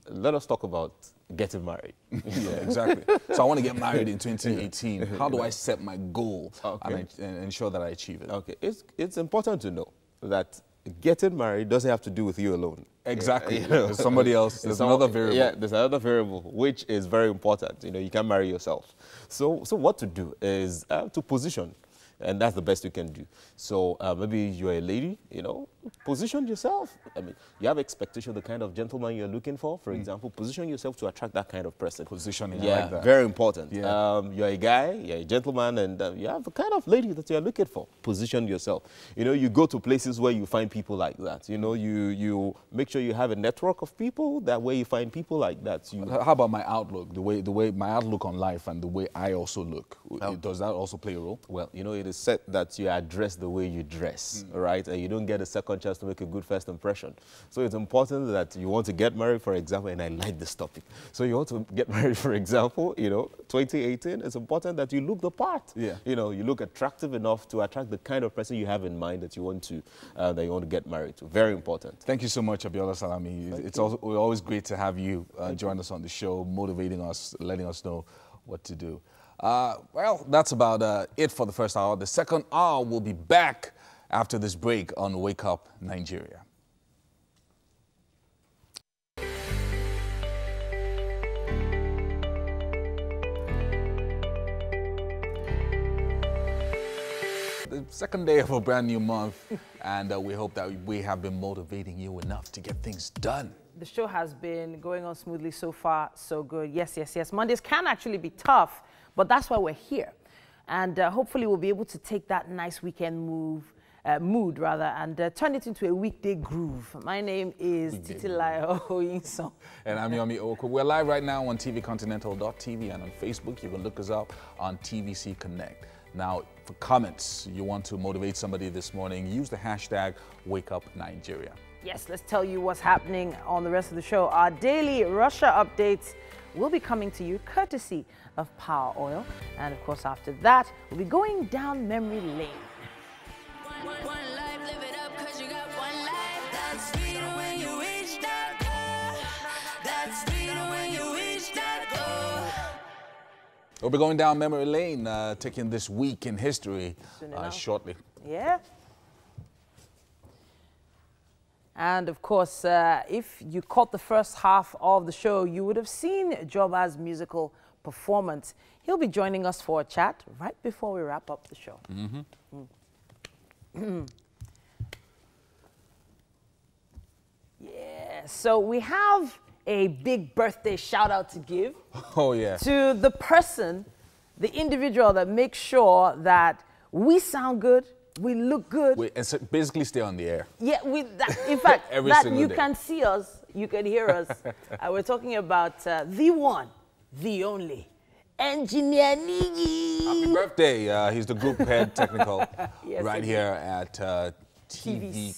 let us talk about getting married. Yeah, exactly. So I want to get married in 2018. How do I set my goal and ensure that I achieve it? Okay, it's important to know that getting married doesn't have to do with you alone. Exactly. You know, there's somebody else. There's another variable. Yeah, there's another variable, which is very important. You know, you can marry yourself. So what to do is to position. And that's the best you can do. So maybe you're a lady, you know, position yourself. I mean, you have expectation of the kind of gentleman you're looking for example, position yourself to attract that kind of person. Positioning, yeah, I like that. Very important. Yeah. You're a guy, you're a gentleman, and you have the kind of lady that you're looking for. Position yourself. You know, you go to places where you find people like that. You know, you make sure you have a network of people, that way you find people like that. How about my outlook, the way my outlook on life and the way I also look? Does that also play a role? Well, you know, it is set that you address the way you dress, right? And you don't get a second chance to make a good first impression. So it's important that you want to get married, for example, and I like this topic. So you want to get married, for example, 2018, it's important that you look the part. Yeah. You look attractive enough to attract the kind of person you have in mind that you want to get married to. Very important. Thank you so much, Abiola Salami. It's always great to have you join us on the show, motivating us, letting us know what to do. Well, that's about it for the first hour. The second hour will be back after this break on Wake Up Nigeria. The second day of a brand new month, and we hope that we have been motivating you enough to get things done. The show has been going on smoothly so far, so good. Yes, yes, yes. Mondays can actually be tough, but that's why we're here. And hopefully we'll be able to take that nice weekend mood and turn it into a weekday groove. My name is Titilayo Oyinson. And I'm Yomi Oko. We're live right now on tvcontinental.tv and on Facebook. You can look us up on TVC Connect. Now, for comments, you want to motivate somebody this morning, use the hashtag WakeUpNigeria. Yes, let's tell you what's happening on the rest of the show. Our daily Russia updates will be coming to you courtesy of Power Oil. And of course, after that, we'll be going down memory lane. One life, live it up, 'cause you got one life. That's sweeter when you reach that goal. That's sweeter when you reach that goal. We'll be going down memory lane, taking this week in history shortly. Yeah. And of course, if you caught the first half of the show, you would have seen Joba's musical performance. He'll be joining us for a chat right before we wrap up the show. Yeah, so we have a big birthday shout out to give. Oh, yeah. To the person, the individual that makes sure that we sound good, we look good. And so basically stay on the air. Yeah, in fact, that you day. can see us, you can hear us. We're talking about the one, the only, Engineer Nigi. Happy birthday. He's the group head technical Yes, right here at TVC As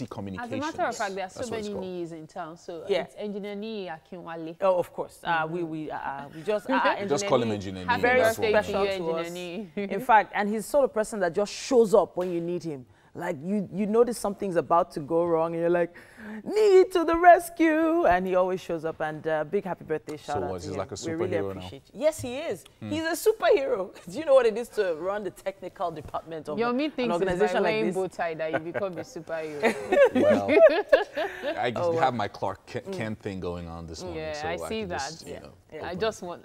Communications. a matter of fact, there are so many Ni's in town, so Yeah. it's Engineer Ni Akinwale. Oh, of course. We just Just call him Engineer Ni. Very That's what we special do. to us. Engineer In fact, and he's the sort of person that just shows up when you need him. Like you notice something's about to go wrong, and you're like, "Need to the rescue!" And he always shows up. And big happy birthday shout out to he's him. like a We really superhero now? appreciate you. Yes, he is. He's a superhero. Do you know what it is to run the technical department of Yomi an thinks organization it's by like wearing this? bow tie that you become a superhero. Well, I just have my Clark Kent thing going on this morning. Yeah, so I see can that. just, you know, I just want,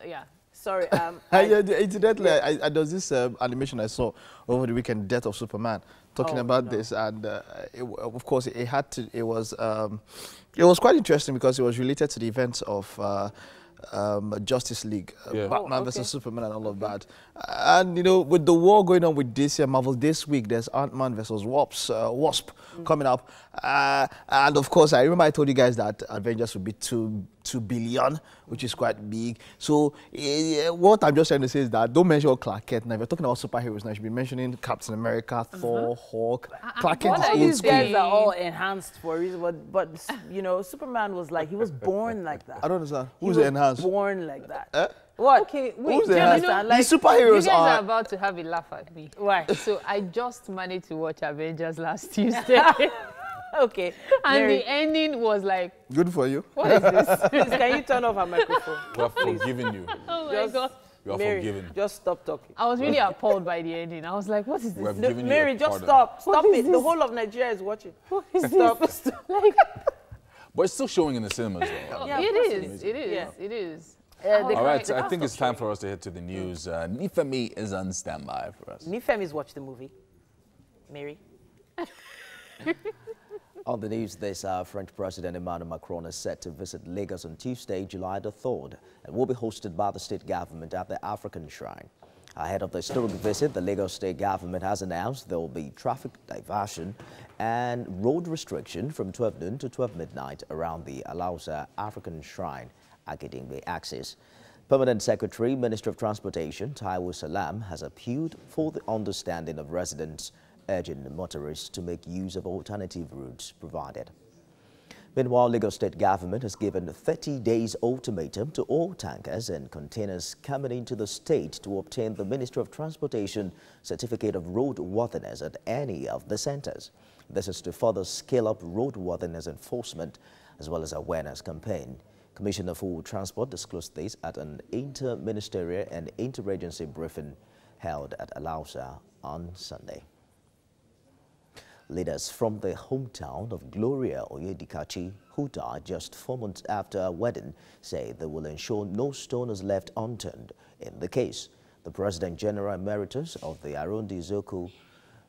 Sorry. Incidentally, there's this animation I saw over the weekend, Death of Superman, talking about this, and of course it was quite interesting because it was related to the events of Justice League, Batman versus Superman and all of that. And, with the war going on with DC and Marvel this week, there's Ant-Man versus Wasp coming up. And, of course, I remember I told you guys that Avengers would be 2 billion, which is quite big. So what I'm just trying to say is that don't mention Clark Kent. Now, if you're talking about superheroes now, you should be mentioning Captain America, Thor, Hulk. Clark Kent is old These school. guys are all enhanced for a reason, but Superman was like, he was born like that. I don't understand. He Who's was enhanced? born like that. What? Okay, wait, Who's do you enhanced? understand? These superheroes you guys are about to have a laugh at me. Why? So I just managed to watch Avengers last Tuesday. Okay. And Mary, the ending was like, Good for you. what is this? please, can you turn off our microphone? we are forgiving you. Oh my Just- God. You are Mary, forgiven. just stop talking. I was really appalled by the ending. I was like, what is We this? have given you Mary, a just pardon. stop. Stop is it. The this? whole of Nigeria is watching. What is Stop. this? Stop. Like, But it's still showing in the cinemas, though. Yeah, of it course is. It is. Yeah. It is. All right, I think it's time for us to head to the news. Nifemi is on standby for us. Nifemi's watched the movie. Mary? On the news, this French President Emmanuel Macron is set to visit Lagos on Tuesday, July the 3rd, and will be hosted by the state government at the African Shrine. Ahead of the historic visit, the Lagos state government has announced there will be traffic diversion and road restriction from 12 noon to 12 midnight around the Alausa African Shrine, Agedingbe axis. Permanent Secretary, Ministry of Transportation, Taiwo Salam, has appealed for the understanding of residents, urging motorists to make use of alternative routes provided. Meanwhile, Lagos State government has given 30 days ultimatum to all tankers and containers coming into the state to obtain the Ministry of Transportation certificate of roadworthiness at any of the centers. This is to further scale up roadworthiness enforcement as well as awareness campaign. Commissioner for Transport disclosed this at an inter-ministerial and interagency briefing held at Alausa on Sunday. Leaders from the hometown of Gloria Oyedikachi, who died just 4 months after her wedding, say they will ensure no stone is left unturned in the case. The President General Emeritus of the Arundi Zoku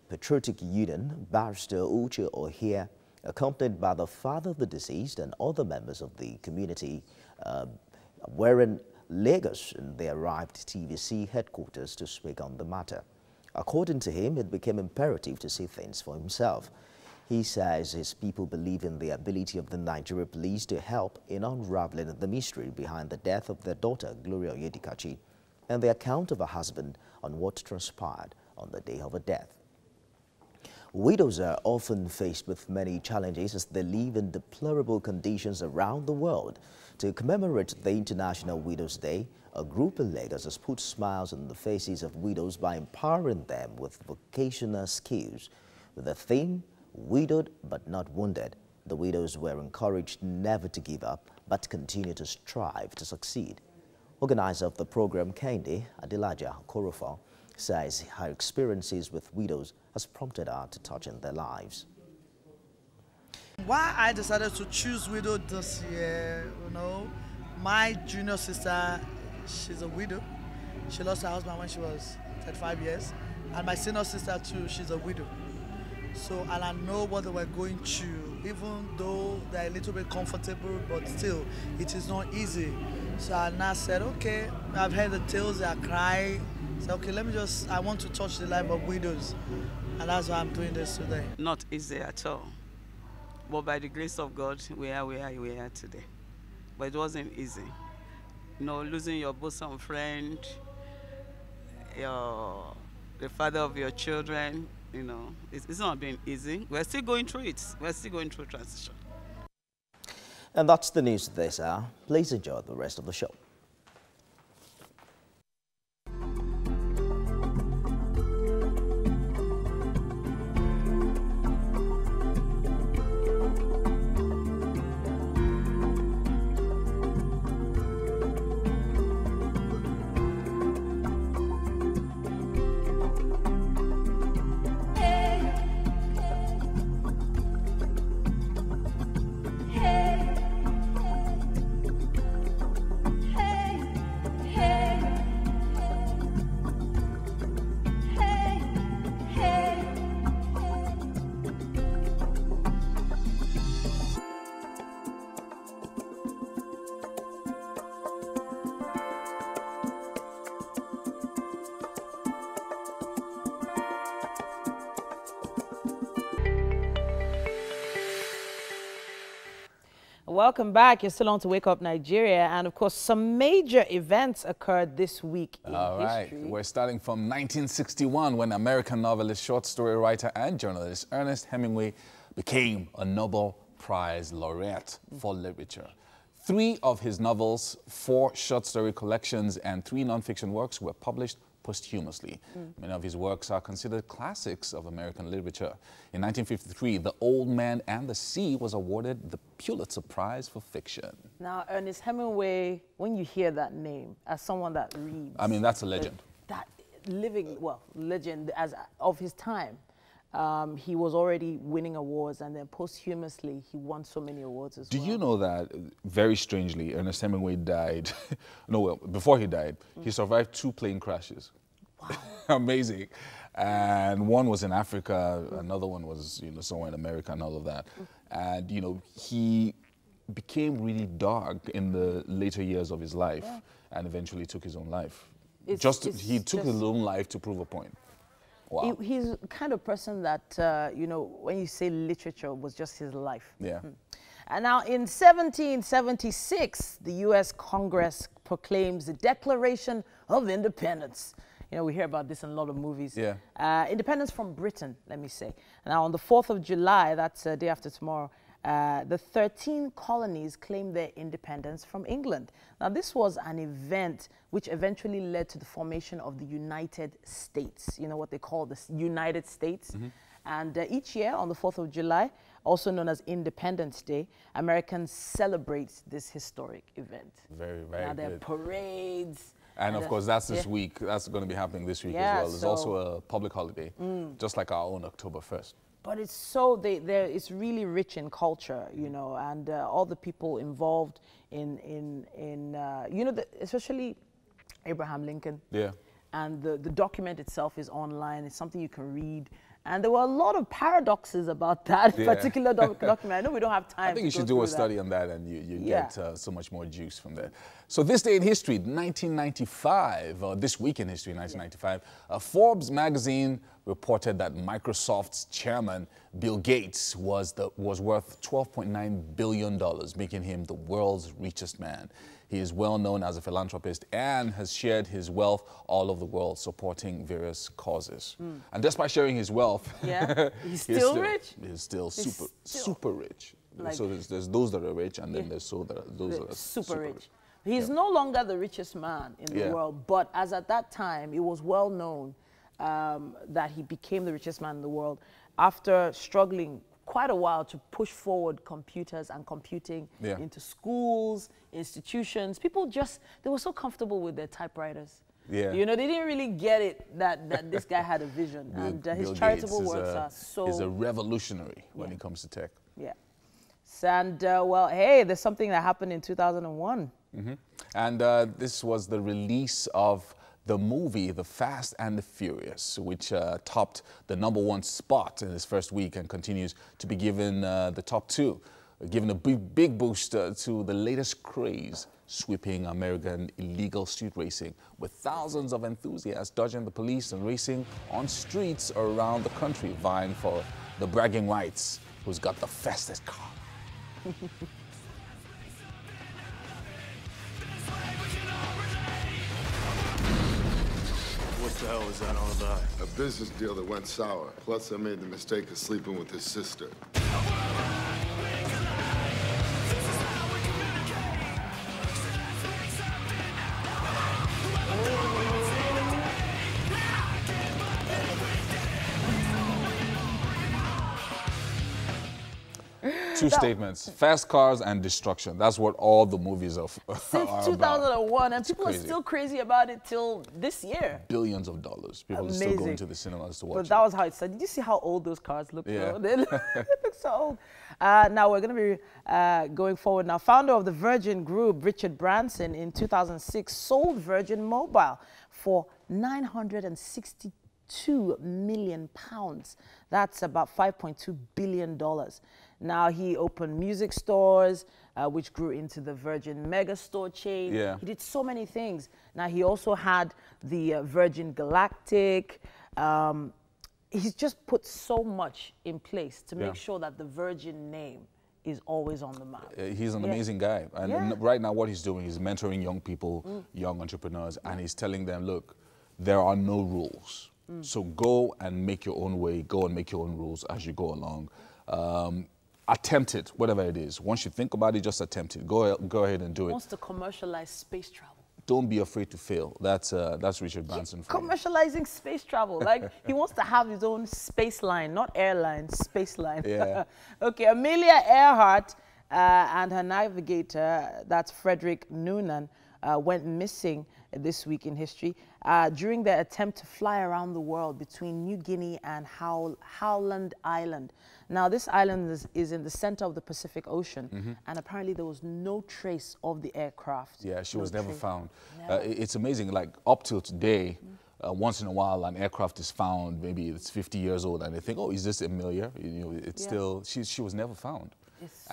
Patriotic Union, Barrister Uche Ohia, accompanied by the father of the deceased and other members of the community, were in Lagos, and they arrived at TVC headquarters to speak on the matter. According to him, it became imperative to see things for himself. He says his people believe in the ability of the Nigeria police to help in unraveling the mystery behind the death of their daughter, Gloria Oyedikachi, and the account of her husband on what transpired on the day of her death. Widows are often faced with many challenges as they live in deplorable conditions around the world. To commemorate the International Widows' Day, a group in Lagos has put smiles on the faces of widows by empowering them with vocational skills. With the theme, Widowed but Not Wounded, the widows were encouraged never to give up but continue to strive to succeed. Organizer of the program, Kehinde Adelaja Korofa, says her experiences with widows has prompted her to touch in their lives. Why I decided to choose widow this year, my junior sister, she's a widow. She lost her husband when she was 35 years. And my senior sister too, she's a widow. So, and I know what they were going through, even though they're a little bit comfortable, but still, it is not easy. So I now said, okay, I've heard the tales, they are crying. So, okay, I want to touch the life of widows. And that's why I'm doing this today. Not easy at all. But by the grace of God, we are today. But it wasn't easy. Losing your bosom friend, the father of your children, it's not been easy. We're still going through it. We're still going through transition. And that's the news this hour. Please enjoy the rest of the show. Welcome back. You're still on to Wake Up Nigeria. And of course, some major events occurred this week in history. We're starting from 1961 when American novelist, short story writer and journalist Ernest Hemingway became a Nobel Prize laureate for literature. 3 of his novels, 4 short story collections and 3 non-fiction works were published posthumously. Many of his works are considered classics of American literature. In 1953, The Old Man and the Sea was awarded the Pulitzer Prize for fiction. Now, Ernest Hemingway, when you hear that name, as someone that reads... I mean, that's a legend. That legend as of his time. He was already winning awards, and then posthumously, he won so many awards as well. Do you know that, very strangely, Ernest Hemingway died, before he died, he survived 2 plane crashes. Wow. Amazing. And one was in Africa, another one was, somewhere in America and all of that. And, he became really dark in the later years of his life and eventually took his own life. He took his own life to prove a point. Wow. He's the kind of person that, when you say literature was just his life. Yeah. And now in 1776, the U.S. Congress proclaims the Declaration of Independence. You know, we hear about this in a lot of movies. Yeah. Independence from Britain, let me say. Now, on the 4th of July, that's day after tomorrow, the 13 colonies claimed their independence from England. Now, this was an event which eventually led to the formation of the United States, you know, what they call the United States. And each year on the 4th of July, also known as Independence Day, Americans celebrate this historic event. Very, very now, there are good. parades. And of course, that's this week. That's going to be happening this week as well. There's also a public holiday, just like our own October 1st. But it's so, it's really rich in culture, you know, and all the people involved in you know, especially Abraham Lincoln. Yeah. And the document itself is online. It's something you can read. And there were a lot of paradoxes about that particular document. I know we don't have time. I think you should do a study on that, and you get so much more juice from there. So this day in history, 1995, or this week in history, 1995, Forbes magazine reported that Microsoft's chairman, Bill Gates, was worth $12.9 billion, making him the world's richest man. He is well known as a philanthropist and has shared his wealth all over the world, supporting various causes. And despite sharing his wealth, he's still rich. He's still super rich. Like, so there's those that are rich, and then there's those that are super rich. He's no longer the richest man in the world, but as at that time, it was well known that he became the richest man in the world after struggling quite a while to push forward computers and computing into schools, institutions. People they were so comfortable with their typewriters. Yeah. You know, they didn't really get it that this guy had a vision. And his charitable works are so... He's a revolutionary when it comes to tech. Yeah. And, well, hey, there's something that happened in 2001. And this was the release of the movie The Fast and the Furious, which topped the #1 spot in its first week and continues to be given the top 2, giving a big boost to the latest craze sweeping American illegal street racing, with thousands of enthusiasts dodging the police and racing on streets around the country, vying for the bragging rights. Who's got the fastest car? What the hell was that all about? A business deal that went sour. Plus, I made the mistake of sleeping with his sister. Two statements: fast cars and destruction. That's what all the movies are Since 2001, and people are still crazy about it till this year. Billions of dollars. People are still going to the cinemas to watch But that was how it started. Did you see how old those cars look? Yeah. They look so old. Now we're going to be going forward now. Founder of the Virgin Group, Richard Branson, in 2006 sold Virgin Mobile for £962 million. That's about $5.2 billion. Now he opened music stores, which grew into the Virgin Megastore chain. Yeah. He did so many things. Now he also had the Virgin Galactic. He's just put so much in place to make sure that the Virgin name is always on the map. He's an amazing guy. And right now what he's doing is mentoring young people, young entrepreneurs, and he's telling them, look, there are no rules. So go and make your own way, go and make your own rules as you go along. Attempt it, whatever it is. Once you think about it, just attempt it. Go ahead and do it. He wants to commercialize space travel. Don't be afraid to fail. That's Richard Branson for you. Commercializing space travel. Like, he wants to have his own space line, not airline, space line. Yeah. Okay, Amelia Earhart and her navigator, that's Frederick Noonan, went missing this week in history during their attempt to fly around the world between New Guinea and Howland Island. Now, this island is in the center of the Pacific Ocean, and apparently there was no trace of the aircraft. Yeah, she was never found. It's amazing, like up till today, once in a while an aircraft is found, maybe it's 50 years old, and they think, oh, is this Amelia? You know, it's still, she was never found. It's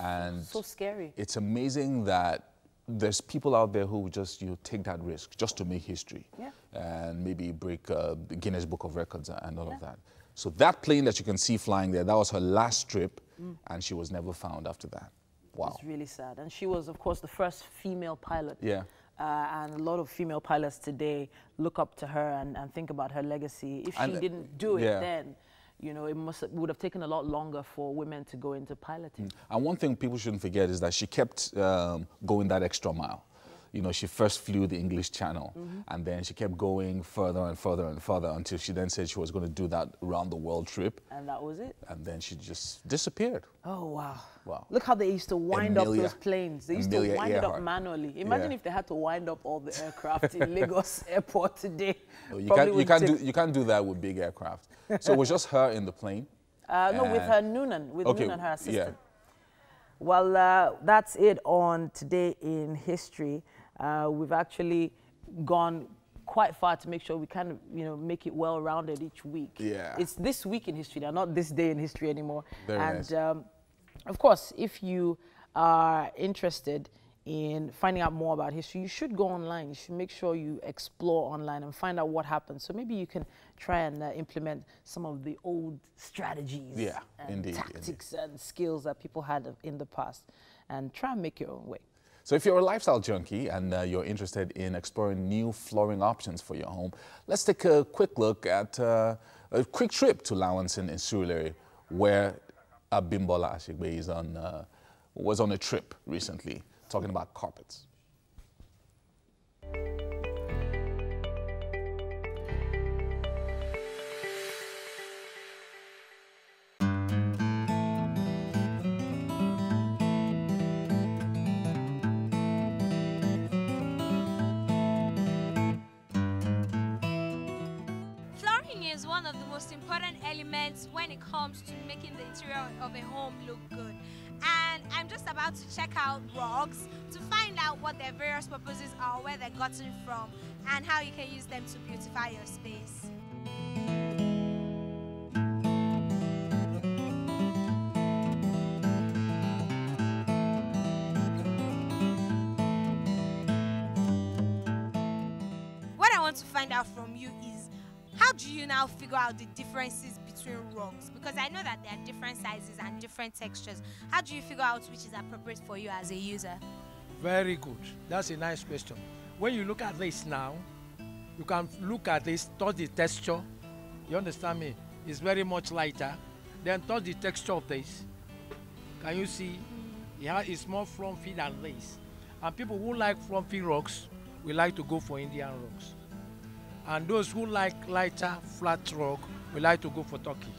so scary. It's amazing that there's people out there who just take that risk just to make history and maybe break the Guinness Book of Records and all of that. So that plane that you can see flying there, that was her last trip, and she was never found after that. Wow. It's really sad. And she was, of course, the first female pilot. Yeah. And a lot of female pilots today look up to her and think about her legacy. If she didn't do it then, you know, it would have taken a lot longer for women to go into piloting. And one thing people shouldn't forget is that she kept going that extra mile. You know, she first flew the English Channel, and then she kept going further and further and further until she then said she was going to do that round the world trip. And that was it? And then she just disappeared. Oh, wow. Wow. Look how they used to wind up those planes. They used to wind it up Earhart. manually. Imagine if they had to wind up all the aircraft in Lagos Airport today. No, you can't do that with big aircraft. So it was just her in the plane? No, with her Noonan, Noonan, her assistant. Well, that's it on Today in History. We've actually gone quite far to make sure we kind of, you know, make it well-rounded each week. Yeah. It's this week in history now, not this day in history anymore. Very nice. Of course, if you are interested in finding out more about history, you should go online. You should make sure you explore online and find out what happened. So maybe you can try and implement some of the old strategies and tactics and skills that people had in the past and try and make your own way. So if you're a lifestyle junkie and you're interested in exploring new flooring options for your home, let's take a quick look at a quick trip to Lawanson in Surulere, where Abimbola Ashigbe was on a trip recently, talking about carpets. Is one of the most important elements when it comes to making the interior of a home look good. And I'm just about to check out rugs to find out what their various purposes are, where they're gotten from, and how you can use them to beautify your space. What I want to find out from you is, how do you now figure out the differences between rugs? Because I know that there are different sizes and different textures. How do you figure out which is appropriate for you as a user? Very good. That's a nice question. When you look at this now, you can look at this, touch the texture. You understand me? It's very much lighter. Then touch the texture of this. Can you see? It's more fluffy than this. And people who like fluffy rugs, we like to go for Indian rugs. And those who like lighter, flat rug, we like to go for Turkey.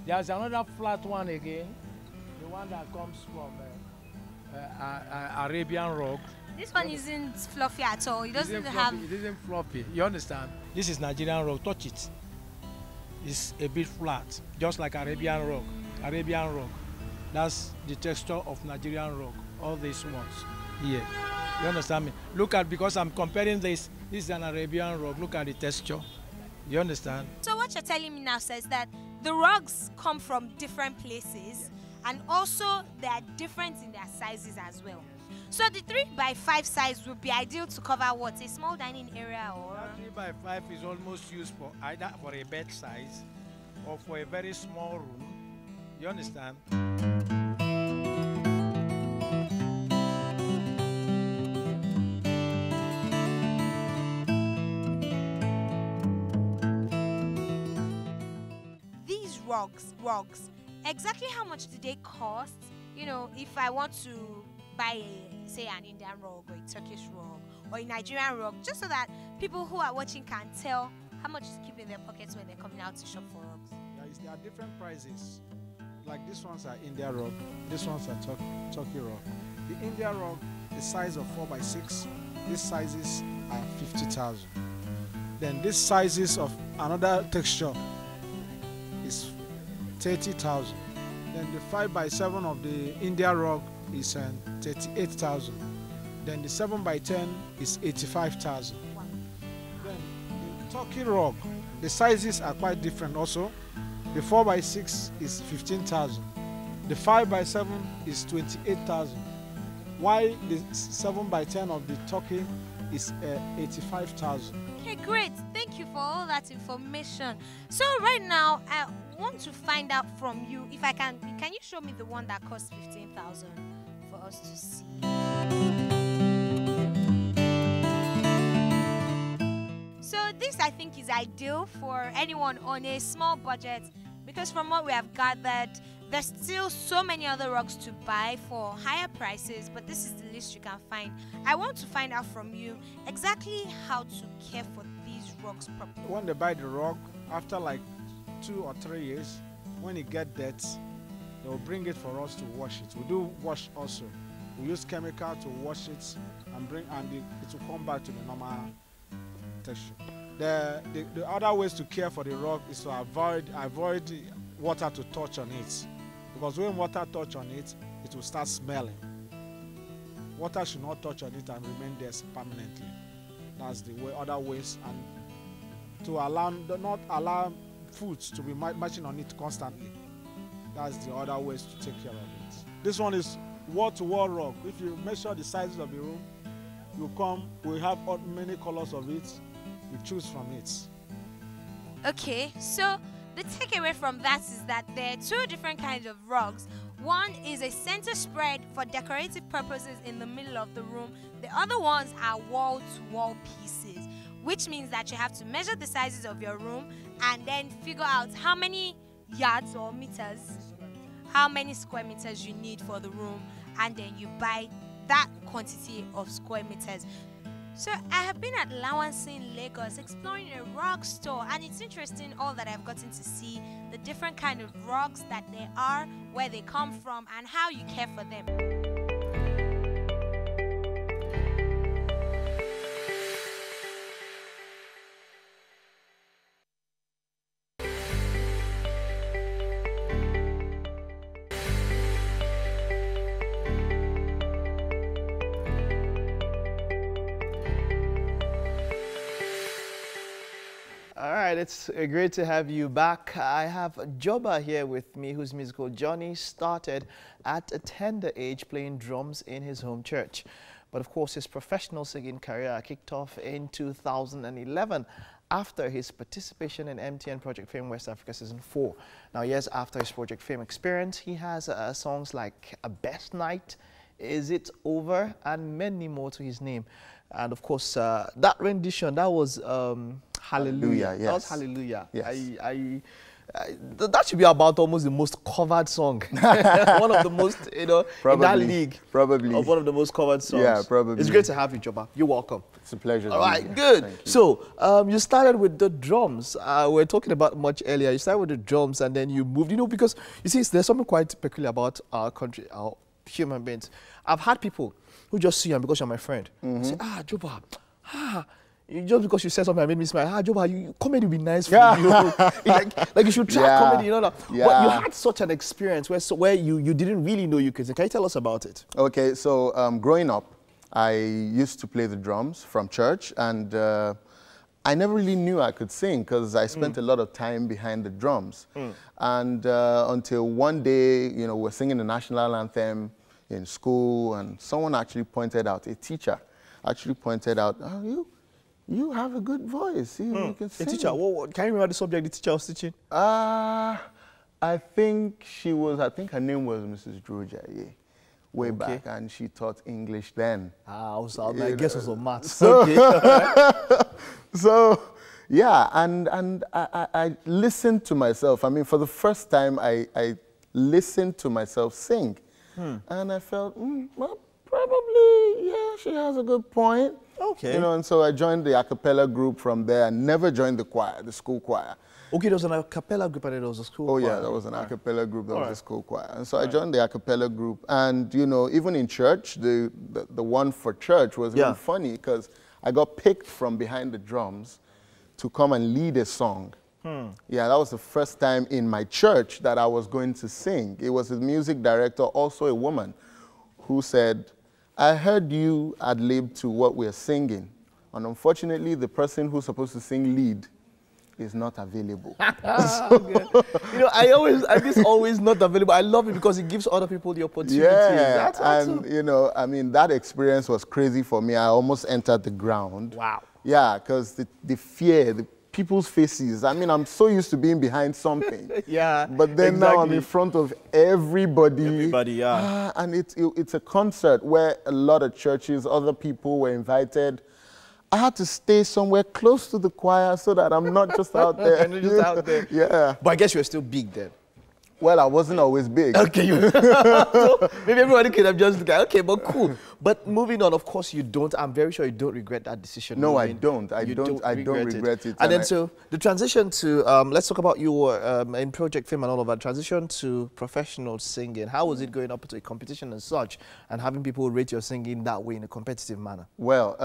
There's another flat one again, the one that comes from Arabian rug. This one isn't fluffy at all. It doesn't have... It isn't fluffy, you understand? This is Nigerian rug, touch it. It's a bit flat, just like Arabian rug. Arabian rug, that's the texture of Nigerian rug, all these ones here. You understand me? Look at, because I'm comparing this is an Arabian rug. Look at the texture. You understand? So what you're telling me now says that the rugs come from different places, and also they are different in their sizes as well. So the 3x5 size would be ideal to cover what? A small dining area or? 3x5 is almost used for either for a bed size or for a very small room. You understand? Rugs, exactly how much do they cost? You know, if I want to buy say an Indian rug or a Turkish rug or a Nigerian rug, just so that people who are watching can tell how much to keep in their pockets when they're coming out to shop for rugs. There are different prices. Like these ones are India rug, these ones are Turkey rug. The India rug, the size of 4x6, these sizes are 50,000. Then these sizes of another texture is 30,000. Then the 5x7 of the India rug is 38,000. Then the 7x10 is 85,000. Then the Turkey rug, the sizes are quite different also. The 4x6 is 15,000. The 5x7 is 28,000. While the 7x10 of the Turkey is 85,000. Okay, great. Thank you for all that information. So right now, I want to find out from you, if I can you show me the one that costs 15,000 us to see. So this, I think, is ideal for anyone on a small budget, because from what we have gathered, there's still so many other rugs to buy for higher prices, but this is the least you can find. I want to find out from you exactly how to care for these rugs properly. When they buy the rug, after like 2 or 3 years, when it gets dirt, they'll bring it for us to wash it. We do wash also. We use chemical to wash it and it will come back to the normal texture. The other ways to care for the rug is to avoid water to touch on it, because when water touch on it, it will start smelling. Water should not touch on it and remain there permanently. That's the way. Other ways, and to not allow foods to be matching on it constantly. That's the other ways to take care of it. This one is wall-to-wall rug. If you measure the sizes of the room, we have many colors of it. You choose from it. Okay, so the takeaway from that is that there are 2 different kinds of rugs. One is a center spread for decorative purposes in the middle of the room. The other ones are wall-to-wall pieces, which means that you have to measure the sizes of your room and then figure out how many yards or meters, how many square meters you need for the room, and then you buy that quantity of square meters. So I have been at Lawansi in Lagos exploring a rug store, and it's interesting all that I've gotten to see, the different kind of rugs that there are, where they come from, and how you care for them. All right, it's great to have you back. I have Joba here with me, whose musical journey started at a tender age playing drums in his home church. But of course, his professional singing career kicked off in 2011 after his participation in MTN Project Fame West Africa Season 4. Now, years after his Project Fame experience, he has songs like A Best Night, Is It Over, and many more to his name. And of course, that rendition, that was Hallelujah. Yes. That was Hallelujah. Yes. That should be about almost the most covered song. One of the most, in that league. Probably. Of one of the most covered songs. Yeah, probably. It's great to have you, Joba. You're welcome. It's a pleasure. All right, good. So, you started with the drums. We were talking about much earlier. You started with the drums and then you moved, because, you see, there's something quite peculiar about our country, our human beings. I've had people who just see you because you're my friend. Say, Joba, just because you said something that made me smile. Joba, comedy would be nice for you. like you should try comedy, But you had such an experience where you didn't really know you could sing. Can you tell us about it? Okay, so growing up, I used to play the drums from church, and I never really knew I could sing because I spent a lot of time behind the drums. And until one day, we're singing the national anthem in school, and someone actually pointed out, a teacher actually pointed out, you have a good voice. You can sing. A teacher, can you remember the subject the teacher was teaching? I think her name was Mrs. Droja, way back, and she taught English then. I guess it was maths. So, yeah, and I listened to myself. I mean, for the first time, I listened to myself sing. And I felt, well, probably, yeah, she has a good point. Okay. And so I joined the a cappella group from there. I never joined the choir, the school choir. Okay, there was an a cappella group and there was a school choir. Oh, yeah, there was an a cappella group, there was a school choir. And so I joined the a cappella group. And, even in church, the one for church was even funny because I got picked from behind the drums to come and lead a song. Yeah, that was the first time in my church that I was going to sing. It was the music director, also a woman, who said, I heard you ad-lib to what we're singing. And unfortunately, the person who's supposed to sing lead is not available. This always not available. I love it because it gives other people the opportunity. Yeah, that's awesome. And I mean, that experience was crazy for me. I almost entered the ground. Wow. Yeah, because the fear, people's faces. I mean, I'm so used to being behind something. Yeah. But then now I'm in front of everybody. Everybody, yeah. And it's a concert where a lot of churches, other people were invited. I had to stay somewhere close to the choir so that I'm not just out there. You're just out there. Yeah. But I guess you were still big then. Well, I wasn't always big. Okay, so maybe everybody could have just like, okay, but cool. But moving on, of course, you don't. I'm very sure you don't regret that decision. No, I don't. I don't regret it. And then so the transition to let's talk about you in Project Fame and all of that. Transition to professional singing. How was it going up to a competition and such, and having people rate your singing that way in a competitive manner? Well,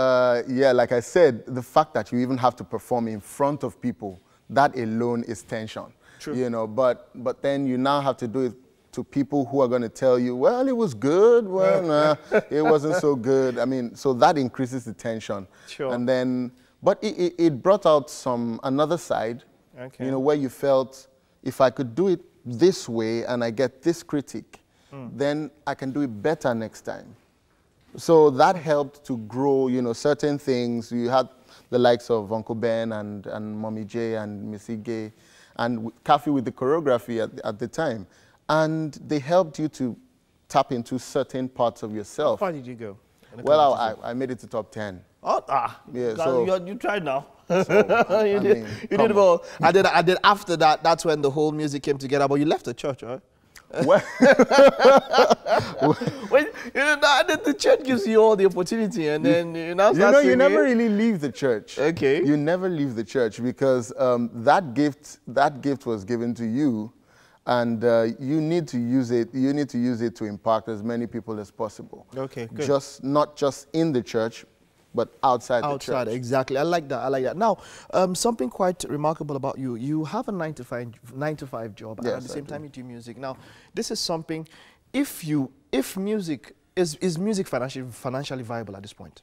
yeah, like I said, the fact that you even have to perform in front of people, that alone is tension. True. You know, but then you now have to do it to people who are going to tell you, well, it was good, well, nah, it wasn't so good. I mean, so that increases the tension. Sure. And then, but it brought out another side, Okay. you know, where you felt, if I could do it this way and I get this critique, then I can do it better next time. So that helped to grow, you know, certain things. You had the likes of Uncle Ben and Mommy J and Missy Gay, and Kathy with the choreography at the time. And they helped you to tap into certain parts of yourself. How far did you go? Well, I made it to top 10. Oh, yeah, so you tried now. So, you did well. And then after that, that's when the whole music came together. But you left the church, right? Well, the church gives you all the opportunity, and then you now start singing. You never really leave the church. Okay. You never leave the church because that gift was given to you, and you need to use it. You need to use it to impact as many people as possible. Okay, good. Not just in the church, but outside the church. Outside, exactly. I like that. I like that. Now, something quite remarkable about you. You have a 9 to 5 job, and Yes, at the same I time you do music. Now, this is something. If music is music financially viable at this point?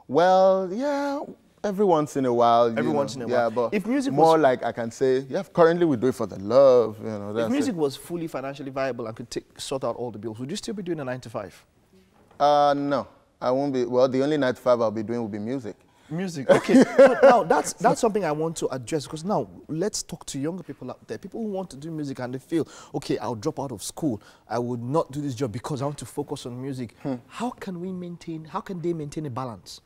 Well, yeah. Every once in a while. Every once in a while. Yeah, but if music more was, like I can say, yeah. Currently, we do it for the love. You know. If music was fully financially viable and could sort out all the bills, would you still be doing a 9 to 5? No. I won't be. Well, the only 9 to 5 I'll be doing will be music. Music, okay. So now that's something I want to address, because now let's talk to younger people out there, people who want to do music and they feel, okay, I'll drop out of school, I would not do this job because I want to focus on music. How can they maintain a balance?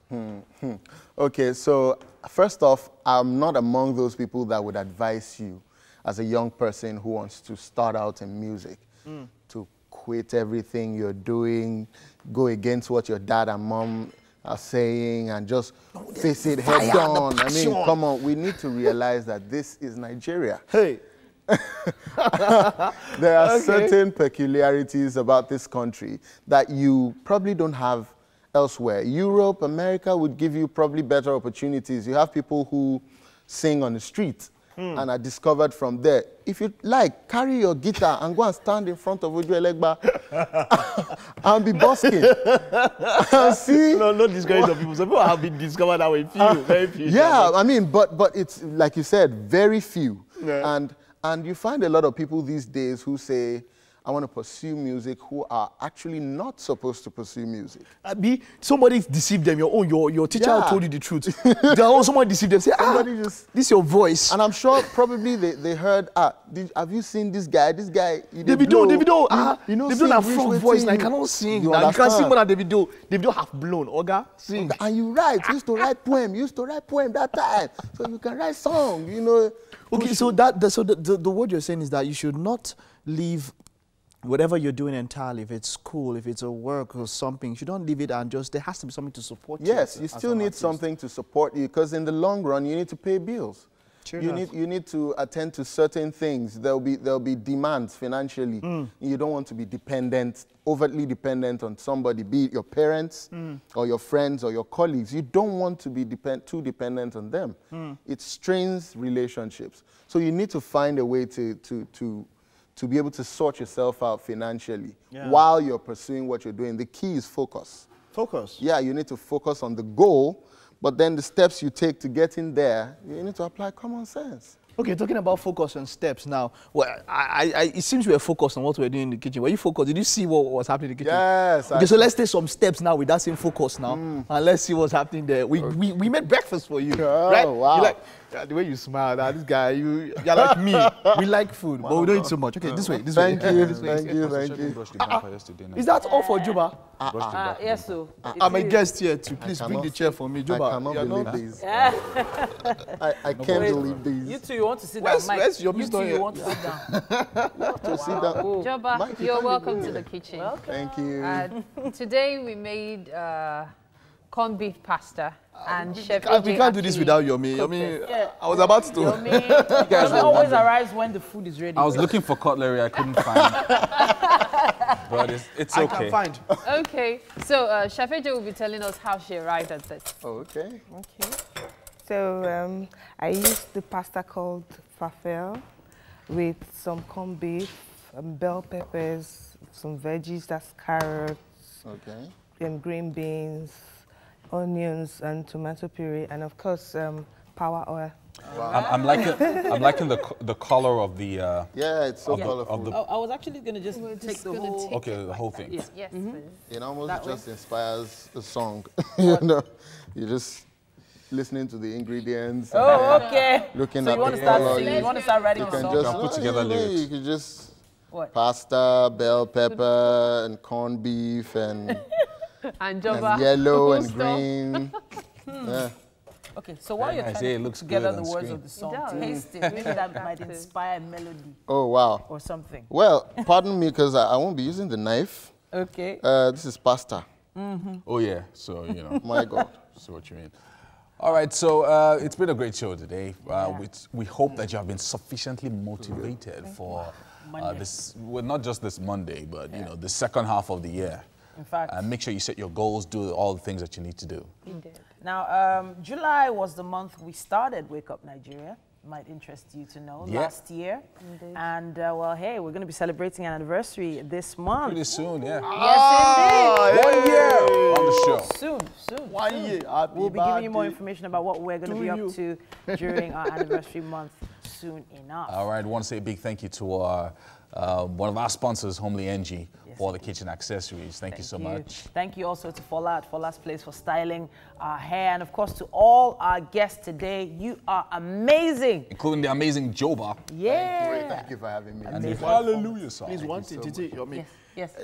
Okay, so first off, I'm not among those people that would advise you as a young person who wants to start out in music to quit everything you're doing, go against what your dad and mom are saying, and just face it head on. I mean, come on, we need to realize that this is Nigeria. Hey. There are certain peculiarities about this country that you probably don't have elsewhere. Europe, America would give you probably better opportunities. You have people who sing on the street and are discovered from there. If you like, carry your guitar and go and stand in front of Uju Elegba and be busking. See? No, not discourage the people. Some people have been discovered that way. Very few. Yeah, I mean, but it's, like you said, very few. Yeah. And you find a lot of people these days who say, I want to pursue music, who are actually not supposed to pursue music. Somebody deceived them. Your teacher told you the truth. Someone deceived them. Say, this is your voice. And I'm sure probably they heard, have you seen this guy? This guy, Davido, you know, Davido have frog voice, and I cannot sing. You can sing more than Davido. Davido have blown. Oga, sing. And you used to write poem. You used to write poem that time. So you can write song, you know. Okay, so the word you're saying is that you should not leave whatever you're doing entirely, if it's school, if it's a work or something, you don't leave it and just, there has to be something to support you. Yes, you still need something to support you, because in the long run, you need to pay bills. You need to attend to certain things. There'll be demands financially. You don't want to be overtly dependent on somebody, be it your parents or your friends or your colleagues. You don't want to be too dependent on them. It strains relationships. So you need to find a way to be able to sort yourself out financially while you're pursuing what you're doing. The key is focus. Focus? Yeah, you need to focus on the goal, but then the steps you take to get in there, you need to apply common sense. Okay, talking about focus on steps now. Well, it seems we were focused on what we were doing in the kitchen. Were you focused? Did you see what was happening in the kitchen? Yes. Okay, so let's take some steps now with that same focus now, and let's see what's happening there. We made breakfast for you, right? Wow. You like, the way you smile, this guy, you're like me. We like food, but we don't eat so much. Okay, this way, this way. Thank you, This way. thank you, thank you. Is that all for Juba? Yes, so. I'm a guest here too. Please bring the chair for me, Juba. I cannot believe these. I can't believe these. You two, you want to sit down, Mike? Where's your you two, you want to sit down. To sit down. Joba, you're welcome to the kitchen. Thank you. Today we made corned beef pasta and Chef We can't do this without Yomi. Yomi, I was about to. Yomi always arrives when the food is ready. I was looking for cutlery, I couldn't find. But it's okay. I can find. Okay, so Chef AJ will be telling us how she arrived at this. Okay. Okay. So I used the pasta called falafel with some corned beef, bell peppers, some veggies, that's carrots, and green beans, onions, and tomato puree, and of course power oil. Wow. I'm liking the color of the. Yeah, it's so colorful. I was actually gonna just take the whole. Okay, the whole thing. Yes, please. It almost just inspires a song. You know, you just listening to the ingredients. Oh, okay. Looking so at you want the to start color. singing? You want to start writing You can songs? just put together lyrics. You can just what? Pasta, bell pepper, and corned beef, and Joba, and yellow and green. Yeah. Okay, so while you're trying to put together the words of the song, taste it. Maybe that might inspire a melody. Oh, wow. Or something. Well, pardon me, because I won't be using the knife. Okay. This is pasta. Oh, yeah. So, you know. My God. See what you mean. All right, so it's been a great show today. We hope that you have been sufficiently motivated for this, well, not just this Monday, but, you know, the second half of the year. In fact. And make sure you set your goals, do all the things that you need to do. Indeed. Now, July was the month we started Wake Up Nigeria. Might interest you to know, last year. Indeed. And, well, hey, we're going to be celebrating an anniversary this month. Pretty soon, yeah. Yes, indeed. 1 year on the show. Soon. 1 year. We'll be giving you more information about what we're going to be up to during our anniversary month soon enough. All right, I want to say a big thank you to our, one of our sponsors, Homely NG, for the kitchen accessories. Thank you so much. Thank you also to Fola at Fola's Place for styling our hair. And of course, to all our guests today, you are amazing. Including the amazing Joba. Yeah. Thank you for having me. And the Hallelujah song. Please, one thing, Titi, Yomi. Yes.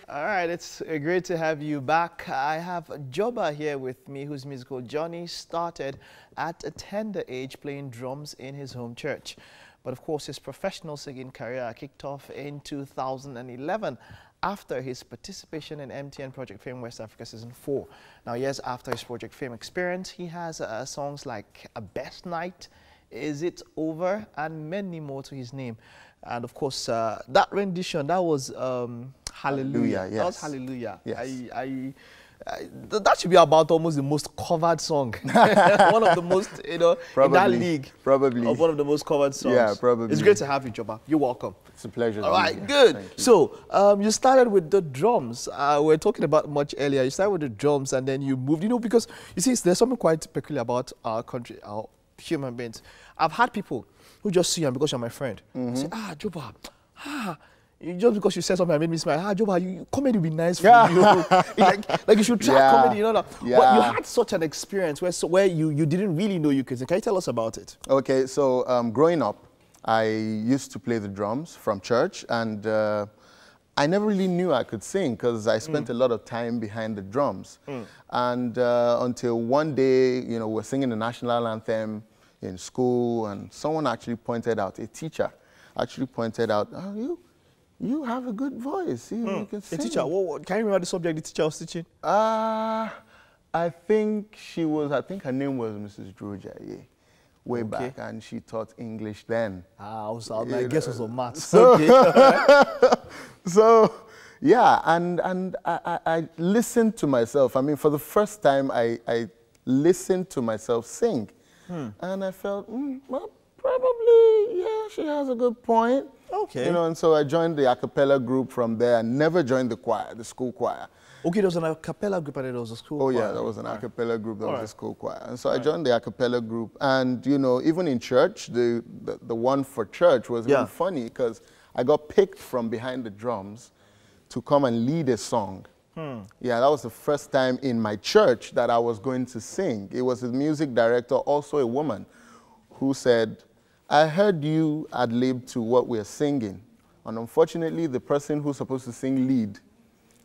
All right, it's great to have you back. I have Joba here with me, whose musical journey started at a tender age playing drums in his home church. But of course, his professional singing career kicked off in 2011 after his participation in MTN Project Fame West Africa Season 4. Now, years after his Project Fame experience, he has songs like A Best Night, Is It Over, and many more to his name. And of course, that rendition, that was Hallelujah. Yes. That was Hallelujah. Yes. That should be about almost the most covered song. One of the most, you know, probably, in that league. Probably. Of one of the most covered songs. Yeah, probably. It's great to have you, Joba. You're welcome. It's a pleasure. All right, good. So, you started with the drums. We were talking about much earlier. You started with the drums and then you moved, you know, because you see, there's something quite peculiar about our country, our human beings. I've had people who just see you because you're my friend. Say, Joba, just because you said something that made me smile. Joba, comedy would be nice for you. like you should try comedy, you know. But you had such an experience where you didn't really know you could sing. Can you tell us about it? Okay, so growing up, I used to play the drums from church, and I never really knew I could sing because I spent a lot of time behind the drums. And until one day, you know, we're singing the national anthem in school, and someone actually pointed out, a teacher actually pointed out, you have a good voice. You can sing. A teacher, can you remember the subject the teacher was teaching? I think her name was Mrs. Droja, way back, and she taught English then. I guess it was on maths. So, yeah, and I listened to myself. I mean, for the first time, I listened to myself sing. And I felt, well, probably, yeah, she has a good point. Okay. You know, and so I joined the a cappella group from there. I never joined the choir, the school choir. Okay, there was an a cappella group and there was a school choir. Oh yeah, there was an a cappella group, there was a school choir. And so I joined the a cappella group. And, you know, even in church, the one for church was even funny because I got picked from behind the drums to come and lead a song. Yeah, that was the first time in my church that I was going to sing. It was a music director, also a woman, who said, I heard you ad-lib to what we're singing. And unfortunately, the person who's supposed to sing lead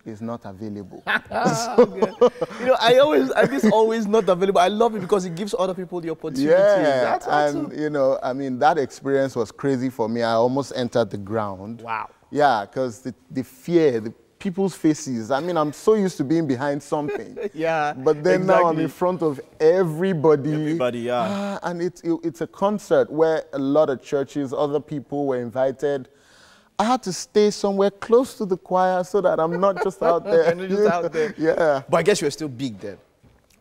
is not available. You know, this always not available. I love it because it gives other people the opportunity. Yeah, That's awesome. and you know, I mean, that experience was crazy for me. I almost entered the ground. Wow. Yeah, because the fear, the people's faces. I mean, I'm so used to being behind something. Yeah. But then now I'm in front of everybody. Everybody, yeah. And it's a concert where a lot of churches, other people were invited. I had to stay somewhere close to the choir so that I'm not just out there. You're just out there. Yeah. But I guess you were still big then.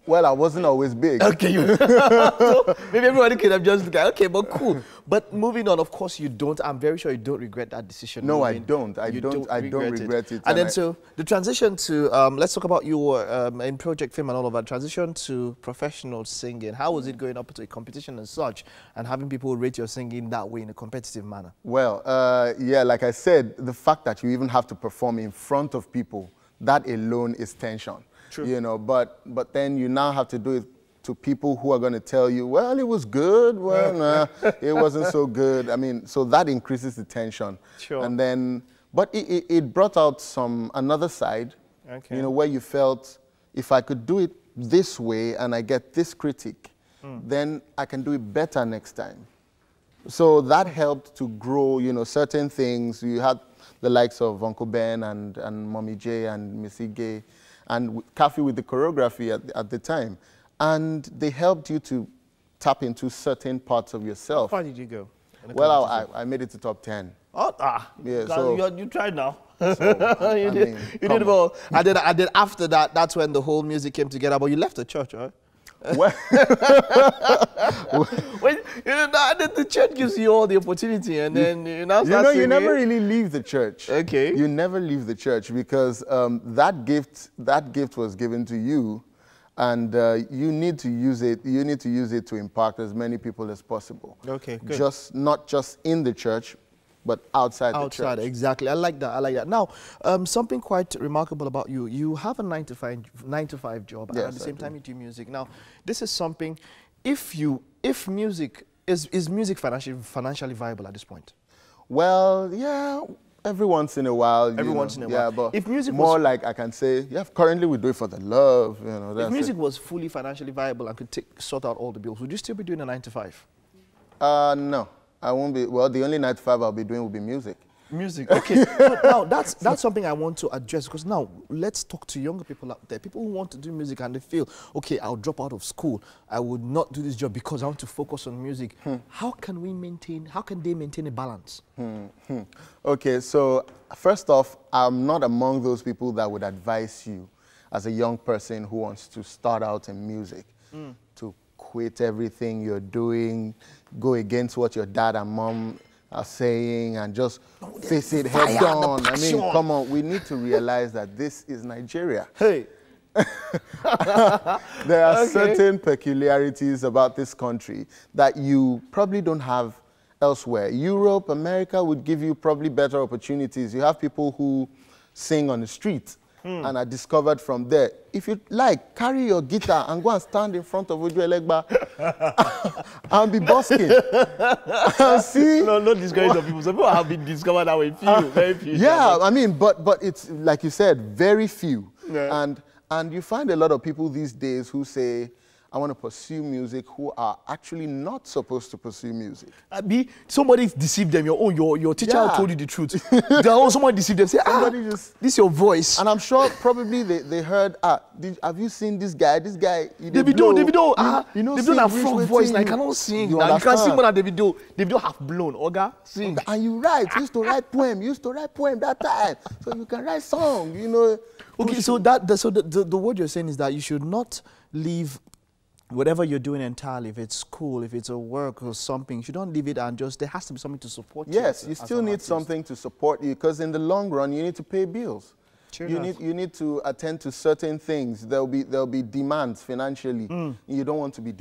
Well, I wasn't always big. Okay. So maybe everybody could have just looked at, okay, but cool. But moving on, of course, you don't. I'm very sure you don't regret that decision. No, I don't. I don't regret it. And then so the transition to, let's talk about you in Project Fame and all of that, transition to professional singing. How was it going up to a competition and such and having people rate your singing that way in a competitive manner? Well, yeah, like I said, the fact that you even have to perform in front of people, that alone is tension. True. You know, but then you now have to do it to people who are going to tell you, well, it was good, well, nah, it wasn't so good. I mean, so that increases the tension. Sure. And then, but it brought out another side, you know, where you felt, if I could do it this way and I get this critic, then I can do it better next time. So that helped to grow, you know, certain things. You had the likes of Uncle Ben and Mommy J and Missy Gay, and Kathy with the choreography at the time. And they helped you to tap into certain parts of yourself. How far did you go? Well, I made it to top 10. Oh, yeah, so you tried now. So, you did well. And then after that, that's when the whole music came together. But you left the church, right? Well, the church gives you all the opportunity, and then you now start singing. You never really leave the church. Okay. You never leave the church because that gift was given to you, and you need to use it. You need to use it to impact as many people as possible. Okay, good. Not just in the church, but outside the church. Outside, exactly. I like that. I like that. Now, something quite remarkable about you. You have a 9-to-5 job, and at the same time you do music. Now, this is something. If music is music financially viable at this point? Well, yeah. Every once in a while. Every once in a while. Yeah, but if music more like I can say, yeah. Currently, we do it for the love. You know. If music was fully financially viable and could sort out all the bills, would you still be doing a 9-to-5? No. I won't be. Well, the only 9-to-5 I'll be doing will be music. Music, okay. So now that's something I want to address, because now let's talk to younger people out there, people who want to do music and they feel, okay, I'll drop out of school, I would not do this job because I want to focus on music. How can they maintain a balance? Okay, so first off, I'm not among those people that would advise you as a young person who wants to start out in music to quit everything you're doing, go against what your dad and mom are saying, and just face it head on. I mean, come on, we need to realize that this is Nigeria. Hey. There are certain peculiarities about this country that you probably don't have elsewhere. Europe, America would give you probably better opportunities. You have people who sing on the street and are discovered from there. If you like, carry your guitar and go and stand in front of Uju Elegba and be busking. See? No, not discourage the people. Some people have been discovered that way. Very few. Yeah, I mean, but it's, like you said, very few. Yeah. And you find a lot of people these days who say, I want to pursue music, who are actually not supposed to pursue music. Somebody deceived them. Your teacher told you the truth. Someone deceived them. Say, this is your voice. And I'm sure probably they heard, have you seen this guy? This guy, Davido. Davido have frog voice. I cannot sing. You can sing more than Davido. Davido have blown. Oga, sing. And you write. You used to write poem. You used to write poem that time. So you can write song, you know. Okay, so the word you're saying is that you should not leave whatever you're doing entirely, if it's school, if it's a work or something, you don't leave it and just, there has to be something to support you. Yes, you still need something to support you, because in the long run, you need to pay bills. You need to attend to certain things. There'll be demands financially. You don't want to be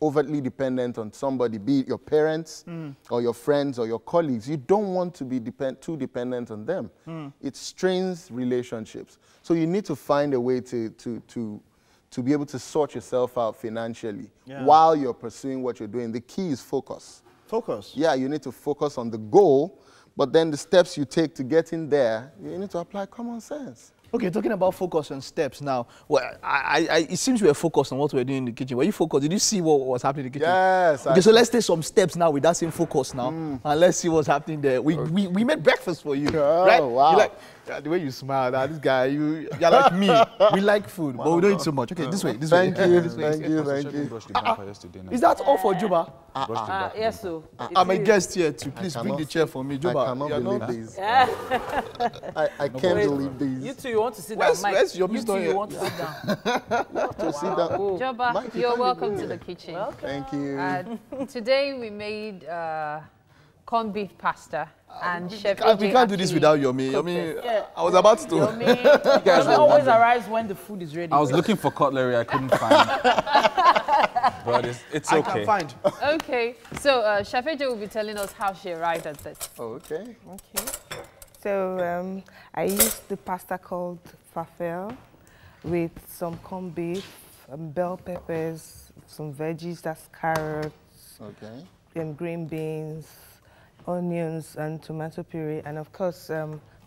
overtly dependent on somebody, be it your parents or your friends or your colleagues. You don't want to be too dependent on them. It strains relationships. So you need to find a way to be able to sort yourself out financially while you're pursuing what you're doing. The key is focus. Focus? Yeah, you need to focus on the goal. But then the steps you take to get in there, you need to apply common sense. Okay, talking about focus and steps now. Well, it seems we were focused on what we were doing in the kitchen. Were you focused? Did you see what was happening in the kitchen? Yes. Okay, so let's take some steps now with that same focus now, and let's see what's happening there. We made breakfast for you, right? Wow. You like, the way you smile, this guy, you're like me. We like food, but we don't eat so much. Okay, this way, this way. Thank you. Is that all for Juba? Yes, so. I'm a guest here too. Please bring the chair for me, Juba. I cannot believe these. I can't believe these. You two, you want to sit down, Mike? Where's your you two, you want to sit down. Sit down. Juba, you're welcome to the kitchen. Thank you. Today we made corned beef pasta and Chef We can't do this without Yomi. Yomi, I was about to. Yomi always arrives when the food is ready. I was looking for cutlery, I couldn't find it. But it's okay. I can find. Okay, so Chef AJ will be telling us how she arrived at this. Okay. So I used the pasta called falafel with some corned beef, bell peppers, some veggies, that's carrots, and green beans, onions and tomato puree, and of course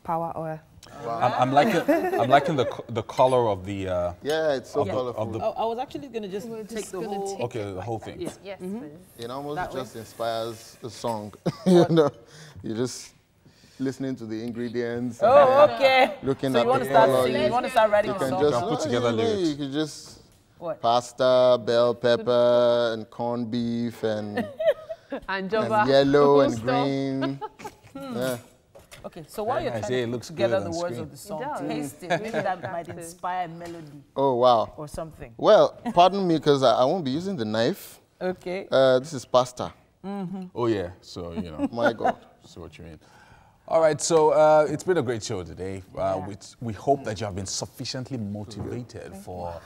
power oil. Wow. I'm liking the color of the. Yeah, it's so colorful. I was actually gonna just take the whole. Okay, the whole thing. Yes, It almost just inspires a song. You know, you just listening to the ingredients. Oh, okay. Looking so at you want the to start color. singing? You want to start writing a song? You can put together lyrics. You can just what? Pasta, bell pepper, and corned beef, and Juba, yellow and green. Yeah. Okay, so while you're trying to put together the words of the song, taste it. Maybe that might inspire a melody. Oh, wow. Or something. Well, pardon me, because I won't be using the knife. Okay. This is pasta. Oh, yeah. So, you know. My God. See what you mean. All right, so it's been a great show today. We hope that you have been sufficiently motivated for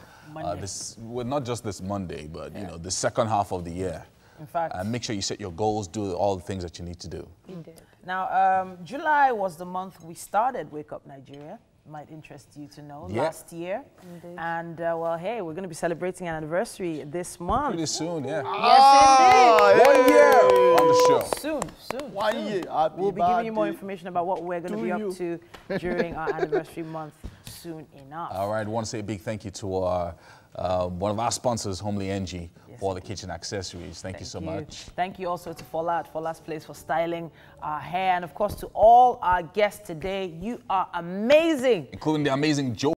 this, well, not just this Monday, but, you know, the second half of the year. In fact. And make sure you set your goals, do all the things that you need to do. Indeed. Now, July was the month we started Wake Up Nigeria. Might interest you to know, last year. Indeed. And, well, hey, we're going to be celebrating an anniversary this month. Pretty soon, yeah. Yes, indeed. 1 year on the show. Soon. 1 year. We'll be giving you more information about what we're going to be up to during our anniversary month soon enough. All right, I want to say a big thank you to our, one of our sponsors, Homely NG, for the kitchen accessories. Thank you so much. Thank you also to Fola at Fola's Place for styling our hair. And of course, to all our guests today, you are amazing. Including the amazing Joe.